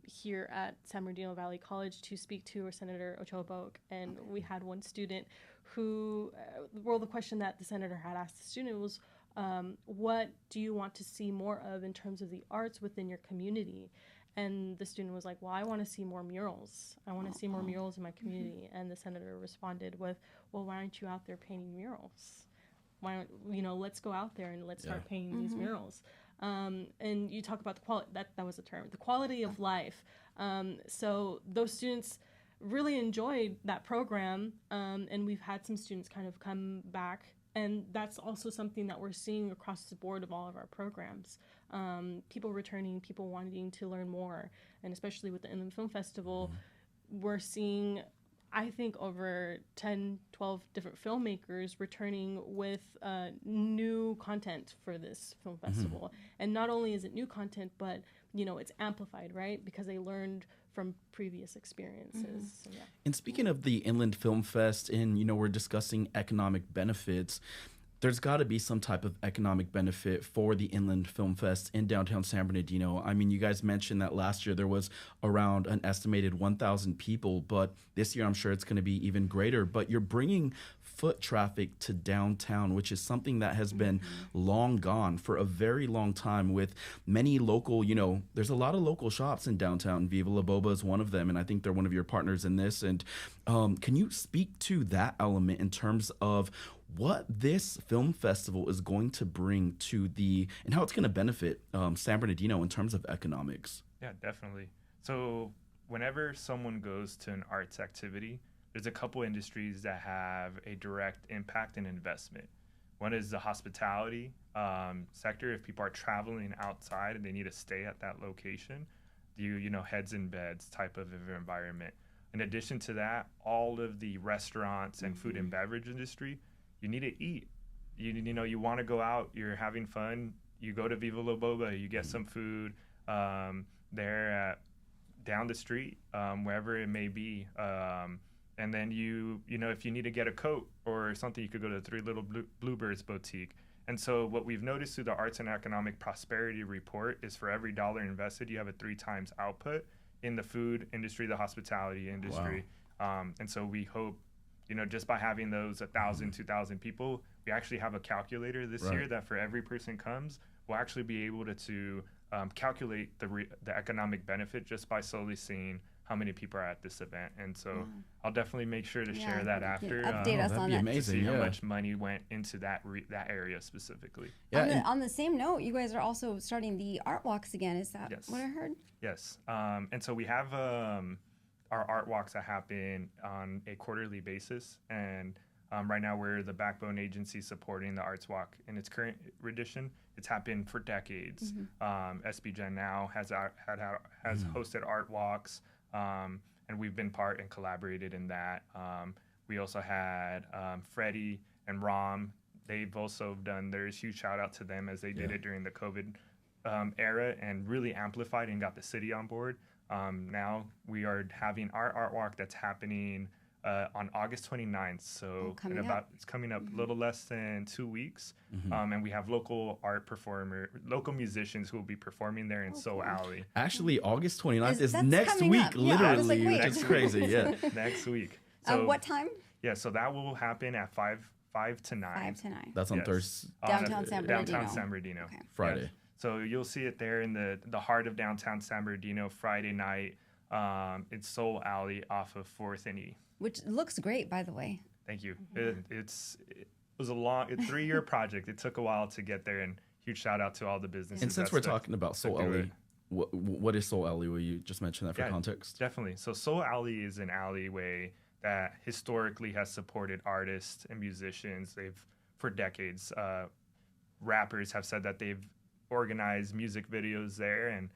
here at San Bernardino Valley College to speak to Senator Ochoa Boak, and we had one student who, the question that the senator had asked the student was, what do you want to see more of in terms of the arts within your community? And the student was like, well, I want to see more murals. I want to see more murals in my community. And the senator responded with, well, why aren't you out there painting murals? Why don't, let's go out there and let's start painting these murals. And you talk about the quality, that was the term, the quality of life. So those students really enjoyed that program. And we've had some students kind of come back. And that's also something that we're seeing across the board of all of our programs. People returning, people wanting to learn more. And especially with the Inland Film Festival, we're seeing, I think, over 10, 12 different filmmakers returning with new content for this film festival. And not only is it new content, but, it's amplified, right? Because they learned from previous experiences. So, yeah. And speaking of the Inland Film Fest, and we're discussing economic benefits, there's got to be some type of economic benefit for the Inland Film Fest in downtown San Bernardino. I mean, you guys mentioned that last year there was around an estimated 1,000 people, but this year I'm sure it's going to be even greater. But you're bringing foot traffic to downtown, which is something that has been long gone for a very long time, with many local, there's a lot of local shops in downtown. Viva La Boba is one of them, and I think they're one of your partners in this. And can you speak to that element in terms of what this film festival is going to bring to and how it's going to benefit San Bernardino in terms of economics? Yeah, definitely. So whenever someone goes to an arts activity, there's a couple industries that have a direct impact and investment. One is the hospitality sector. If people are traveling outside and they need to stay at that location, heads in beds type of environment. In addition to that, all of the restaurants and food and beverage industry, you need to eat. You want to go out, you're having fun, you go to Viva La Boba, you get some food there down the street, wherever it may be. And then if you need to get a coat or something, you could go to the Three Little Bluebirds boutique. And so what we've noticed through the Arts and Economic Prosperity Report is for every dollar invested, you have a 3 times output in the food industry, the hospitality industry. Wow. And so we hope just by having those 1,000, 2,000 people, we actually have a calculator this year that for every person comes, we'll actually be able to calculate the economic benefit just by solely seeing how many people are at this event. And so I'll definitely make sure to share that after. Update us on that. Amazing, to see how much money went into that area specifically. Yeah, On the same note, you guys are also starting the art walks again. Is that what I heard? Yes. And so we have our art walks that happen on a quarterly basis. And right now we're the backbone agency supporting the Arts Walk in its current rendition. It's happened for decades. SB Gen now has hosted art walks. And we've been part and collaborated in that. We also had Freddie and Rom. They've also done, there's huge shout out to them as they did it during the COVID era and really amplified and got the city on board. Now we are having our art walk that's happening on August 29th. So it's coming up a little less than 2 weeks. And we have local musicians who will be performing there in Soul Alley. Actually, August 29th is next week, literally, which is crazy. Yeah. Next week. So what time? Yeah, so that will happen at 5 to 9. 5 to 9. That's on Thursday. Downtown San Bernardino. Downtown San Bernardino. Okay. Friday. Yeah. So you'll see it there in the heart of downtown San Bernardino Friday night. It's Soul Alley off of 4th and E. Which looks great, by the way. Thank you. It was a 3-year project. It took a while to get there, and huge shout out to all the businesses. And since we're talking about Soul Alley, what is Soul Alley? Will you just mention that for context? Definitely. So Soul Alley is an alleyway that historically has supported artists and musicians. For decades, rappers have said that they've organized music videos there, and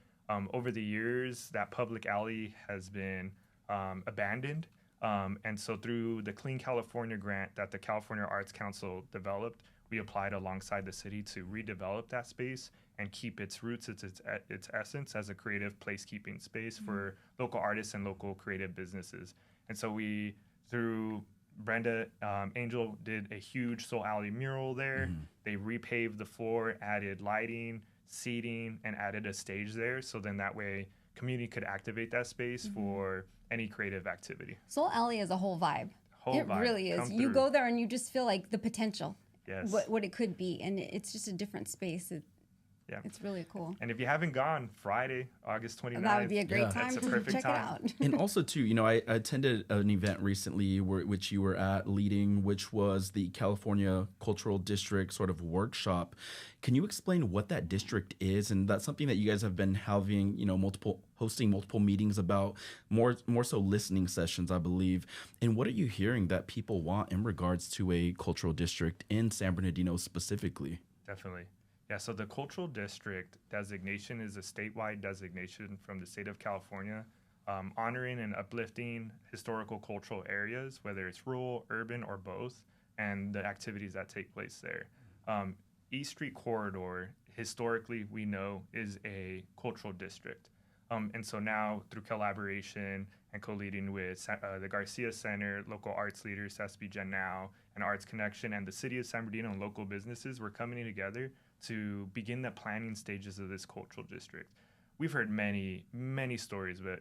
over the years, that public alley has been abandoned. And so through the Clean California grant that the California Arts Council developed, we applied alongside the city to redevelop that space and keep its roots, its essence as a creative placekeeping space for local artists and local creative businesses. And so through Brenda Angel, did a huge Soul Alley mural there. They repaved the floor, added lighting, seating, and added a stage there. So then that way community could activate that space for any creative activity. Soul Alley is a whole vibe. It really is. You through. go there and you just feel like the potential, what it could be, and it's just a different space. It's really cool. And if you haven't gone, Friday, August 29th. That would be a great time to check it out. And also, too, I attended an event recently which you were at leading, which was the California Cultural District sort of workshop. Can you explain what that district is? And that's something that you guys have been having, hosting multiple meetings about, more so listening sessions, I believe. And what are you hearing that people want in regards to a cultural district in San Bernardino specifically? Definitely. Yeah, so the cultural district designation is a statewide designation from the state of California, honoring and uplifting historical cultural areas, whether it's rural, urban, or both, and the activities that take place there. East Street Corridor, historically, we know, is a cultural district. And so now, through collaboration and co-leading with the Garcia Center, local arts leaders, SB Gen Now, and Arts Connection, and the city of San Bernardino and local businesses, we're coming together to begin the planning stages of this cultural district. We've heard many, many stories, but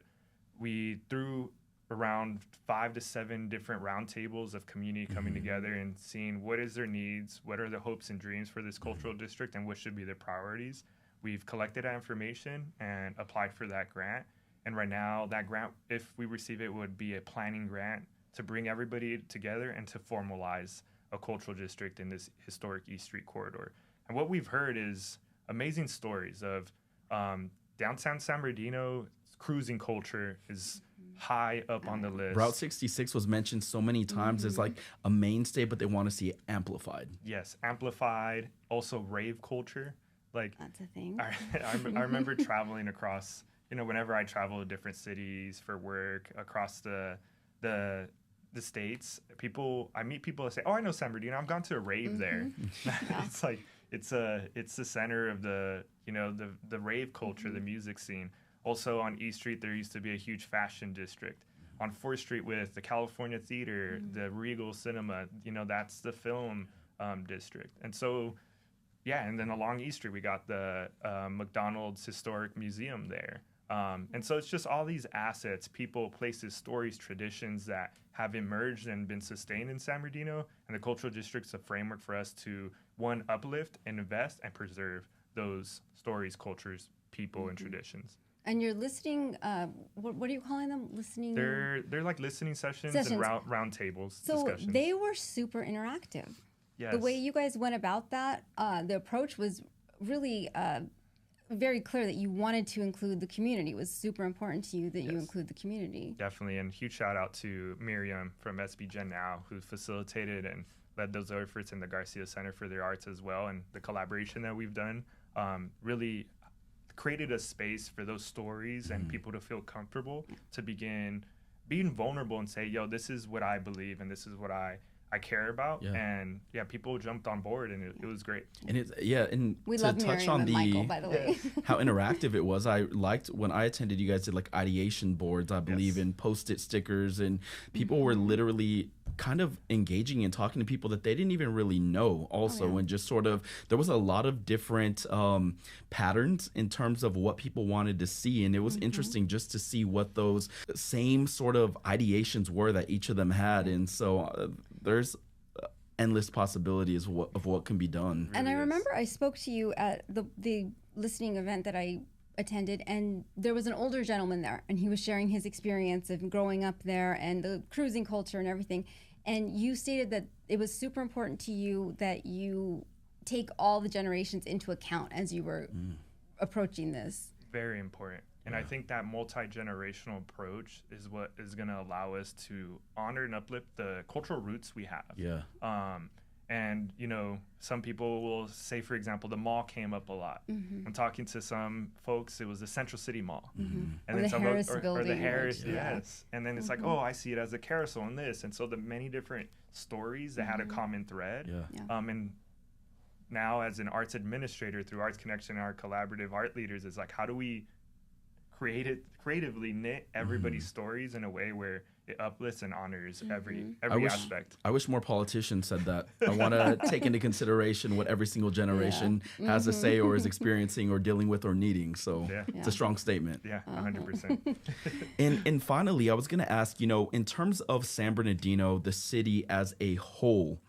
we threw around 5 to 7 different roundtables of community coming together and seeing what is their needs, what are the hopes and dreams for this cultural district, and what should be their priorities. We've collected that information and applied for that grant. And right now, that grant, if we receive it, would be a planning grant to bring everybody together and to formalize a cultural district in this historic East Street Corridor. And what we've heard is amazing stories of downtown San Bernardino cruising culture is high up on the list. Route 66 was mentioned so many times as like a mainstay, but they want to see it amplified. Yes, amplified. Also rave culture. Like that's a thing. I remember traveling across, whenever I travel to different cities for work across the states, I meet people that say, "Oh, I know San Bernardino. I've gone to a rave there." It's like it's the center of the rave culture, the music scene. Also on East Street, there used to be a huge fashion district. On 4th Street with the California Theater, the Regal Cinema, that's the film district. And so, and then along East Street, we got the McDonald's Historic Museum there. And so it's just all these assets, people, places, stories, traditions that have emerged and been sustained in San Bernardino. And the cultural district's a framework for us to, one, uplift and invest and preserve those stories, cultures, people, and traditions. And you're listening, what are you calling them? Listening? They're like listening sessions. And round tables, so discussions. They were super interactive. Yes. The way you guys went about that, the approach was really very clear that you wanted to include the community. It was super important to you that you include the community. Definitely, and huge shout out to Miriam from SB Gen Now, who facilitated and led those efforts in the Garcia Center for the Arts as well, and the collaboration that we've done really created a space for those stories and people to feel comfortable to begin being vulnerable and say, yo, this is what I believe and this is what I care about. And people jumped on board, and it was great. And and we to love touch Miriam on and Michael, by the way. how interactive it was. I liked when I attended, you guys did like ideation boards, I believe, and post-it stickers, and people were literally kind of engaging and talking to people that they didn't even really know also. And just sort of, there was a lot of different patterns in terms of what people wanted to see. And it was interesting just to see what those same sort of ideations were that each of them had. And so there's endless possibilities of what can be done. And I remember I spoke to you at the listening event that I attended, and there was an older gentleman there, and he was sharing his experience of growing up there and the cruising culture and everything. And you stated that it was super important to you that you take all the generations into account as you were approaching this. Very important. And I think that multi-generational approach is what is going to allow us to honor and uplift the cultural roots we have. And, you know, some people will say, for example, the mall came up a lot. I'm talking to some folks, it was the Central City Mall. And or then the Harris building. Or the Harris, yes. And then it's like, oh, I see it as a carousel and this. And so the many different stories that had a common thread. And now as an arts administrator through Arts Connection and our collaborative art leaders, is like, how do we creatively knit everybody's stories in a way where it uplifts and honors every aspect. I wish more politicians said that. I want to take into consideration what every single generation has to say or is experiencing or dealing with or needing. So it's a strong statement. 100%. And finally, I was going to ask, you know, in terms of San Bernardino, the city as a whole,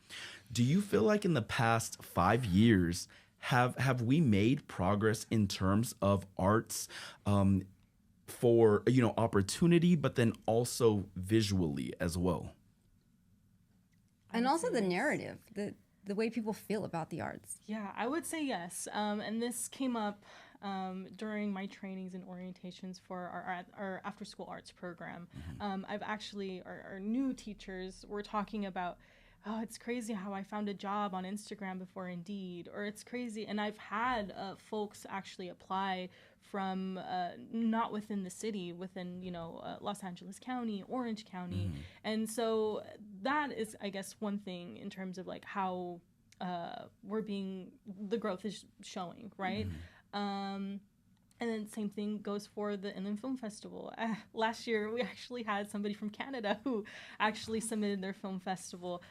do you feel like in the past 5 years, have we made progress in terms of arts for, you know, opportunity, but then also visually as well? And also the narrative, the way people feel about the arts. Yeah, I would say yes. And this came up during my trainings and orientations for our after-school arts program. I've actually, our new teachers were talking about, oh, it's crazy how I found a job on Instagram before Indeed, or it's crazy. And I've had folks actually apply from not within the city, within, you know, Los Angeles County, Orange County. And so that is, I guess, one thing in terms of like how the growth is showing, right? And then same thing goes for the Inland Film Festival. Last year, we actually had somebody from Canada who actually submitted their film festival,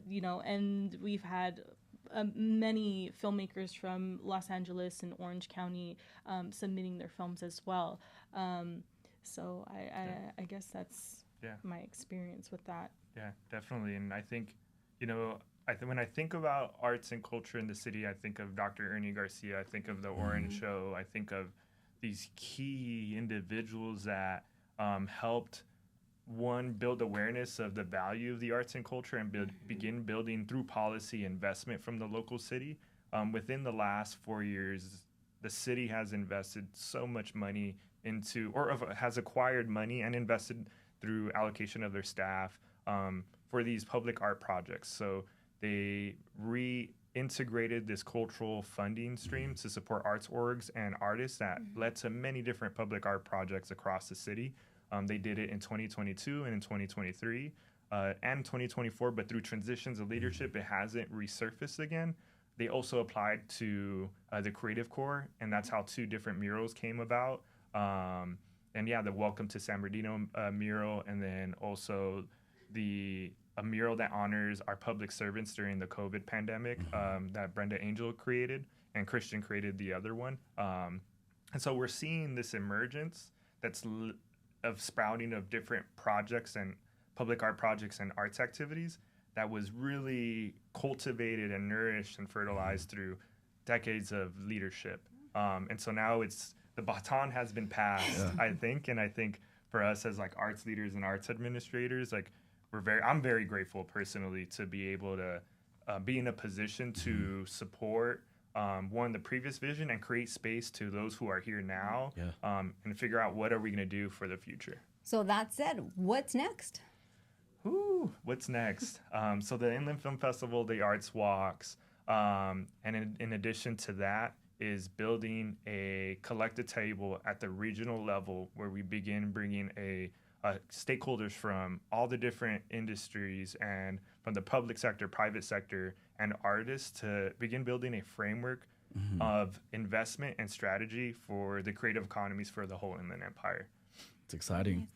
you know, and we've had many filmmakers from Los Angeles and Orange County submitting their films as well. So I guess that's my experience with that. Yeah, definitely. And I think, you know, when I think about arts and culture in the city, I think of Dr. Ernie Garcia, I think of the Orange Show, I think of these key individuals that helped, one, build awareness of the value of the arts and culture and begin building through policy investment from the local city. Within the last 4 years, the city has invested so much money into, or has acquired money and invested through allocation of their staff for these public art projects. So they reintegrated this cultural funding stream to support arts orgs and artists that led to many different public art projects across the city. They did it in 2022 and in 2023 and 2024, but through transitions of leadership, it hasn't resurfaced again. They also applied to the Creative Corps, and that's how 2 different murals came about. And yeah, the Welcome to San Bernardino mural, and then also a mural that honors our public servants during the COVID pandemic that Brenda Angel created, and Christian created the other one. And so we're seeing this emergence of sprouting of different projects and public art projects and arts activities that was really cultivated and nourished and fertilized through decades of leadership. And so now the baton has been passed, I think. And I think for us as like arts leaders and arts administrators, like I'm very grateful personally to be able to be in a position to support the previous vision and create space to those who are here now, and figure out what are we going to do for the future. So that said, what's next? Ooh, what's next? So the Inland Film Festival, the Arts Walks, and in addition to that is building a collective table at the regional level where we begin bringing stakeholders from all the different industries and from the public sector, private sector, and artists to begin building a framework of investment and strategy for the creative economies for the whole Inland Empire. It's exciting.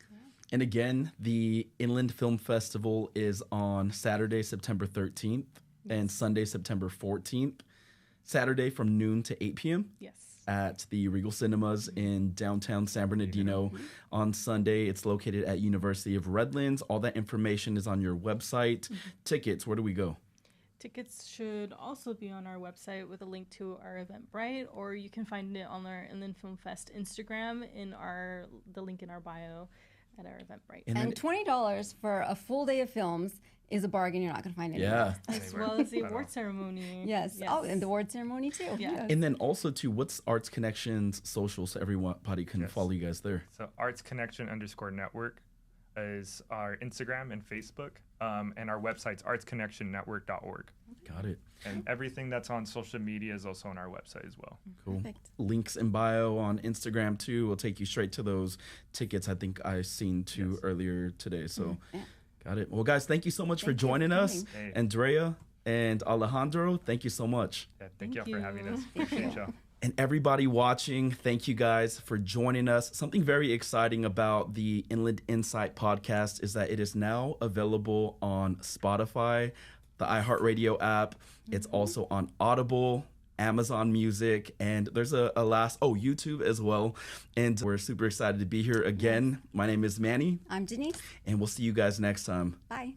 And again, the Inland Film Festival is on Saturday, September 13th and Sunday, September 14th. Saturday from noon to 8 p.m. Yes. At the Regal Cinemas in downtown San Bernardino. On Sunday, it's located at University of Redlands. All that information is on your website. Tickets, where do we go? Tickets should also be on our website with a link to our Eventbrite, or you can find it on our Inland Film Fest Instagram in the link in our bio at our Eventbrite. And $20 for a full day of films is a bargain you're not going to find anywhere. As well as the award ceremony. Yes. Oh, and the award ceremony too. Yeah. And then also too, what's Arts Connection's social so everybody can follow you guys there? So Arts Connection _network is our Instagram and Facebook, and our website's artsconnectionnetwork.org. Got it. And everything that's on social media is also on our website as well. Cool. Perfect. Links in bio on Instagram too will take you straight to those tickets. I think I seen too earlier today. So got it. Well, guys, thank you so much for joining us. Hey. Andrea and Alejandro, thank you so much. Yeah, thank y'all for having us. Appreciate y'all. And everybody watching, thank you guys for joining us. Something very exciting about the Inland Insight podcast is that it is now available on Spotify, the iHeartRadio app. It's also on Audible, Amazon Music, and there's YouTube as well. And we're super excited to be here again. My name is Manny. I'm Denise. And we'll see you guys next time. Bye.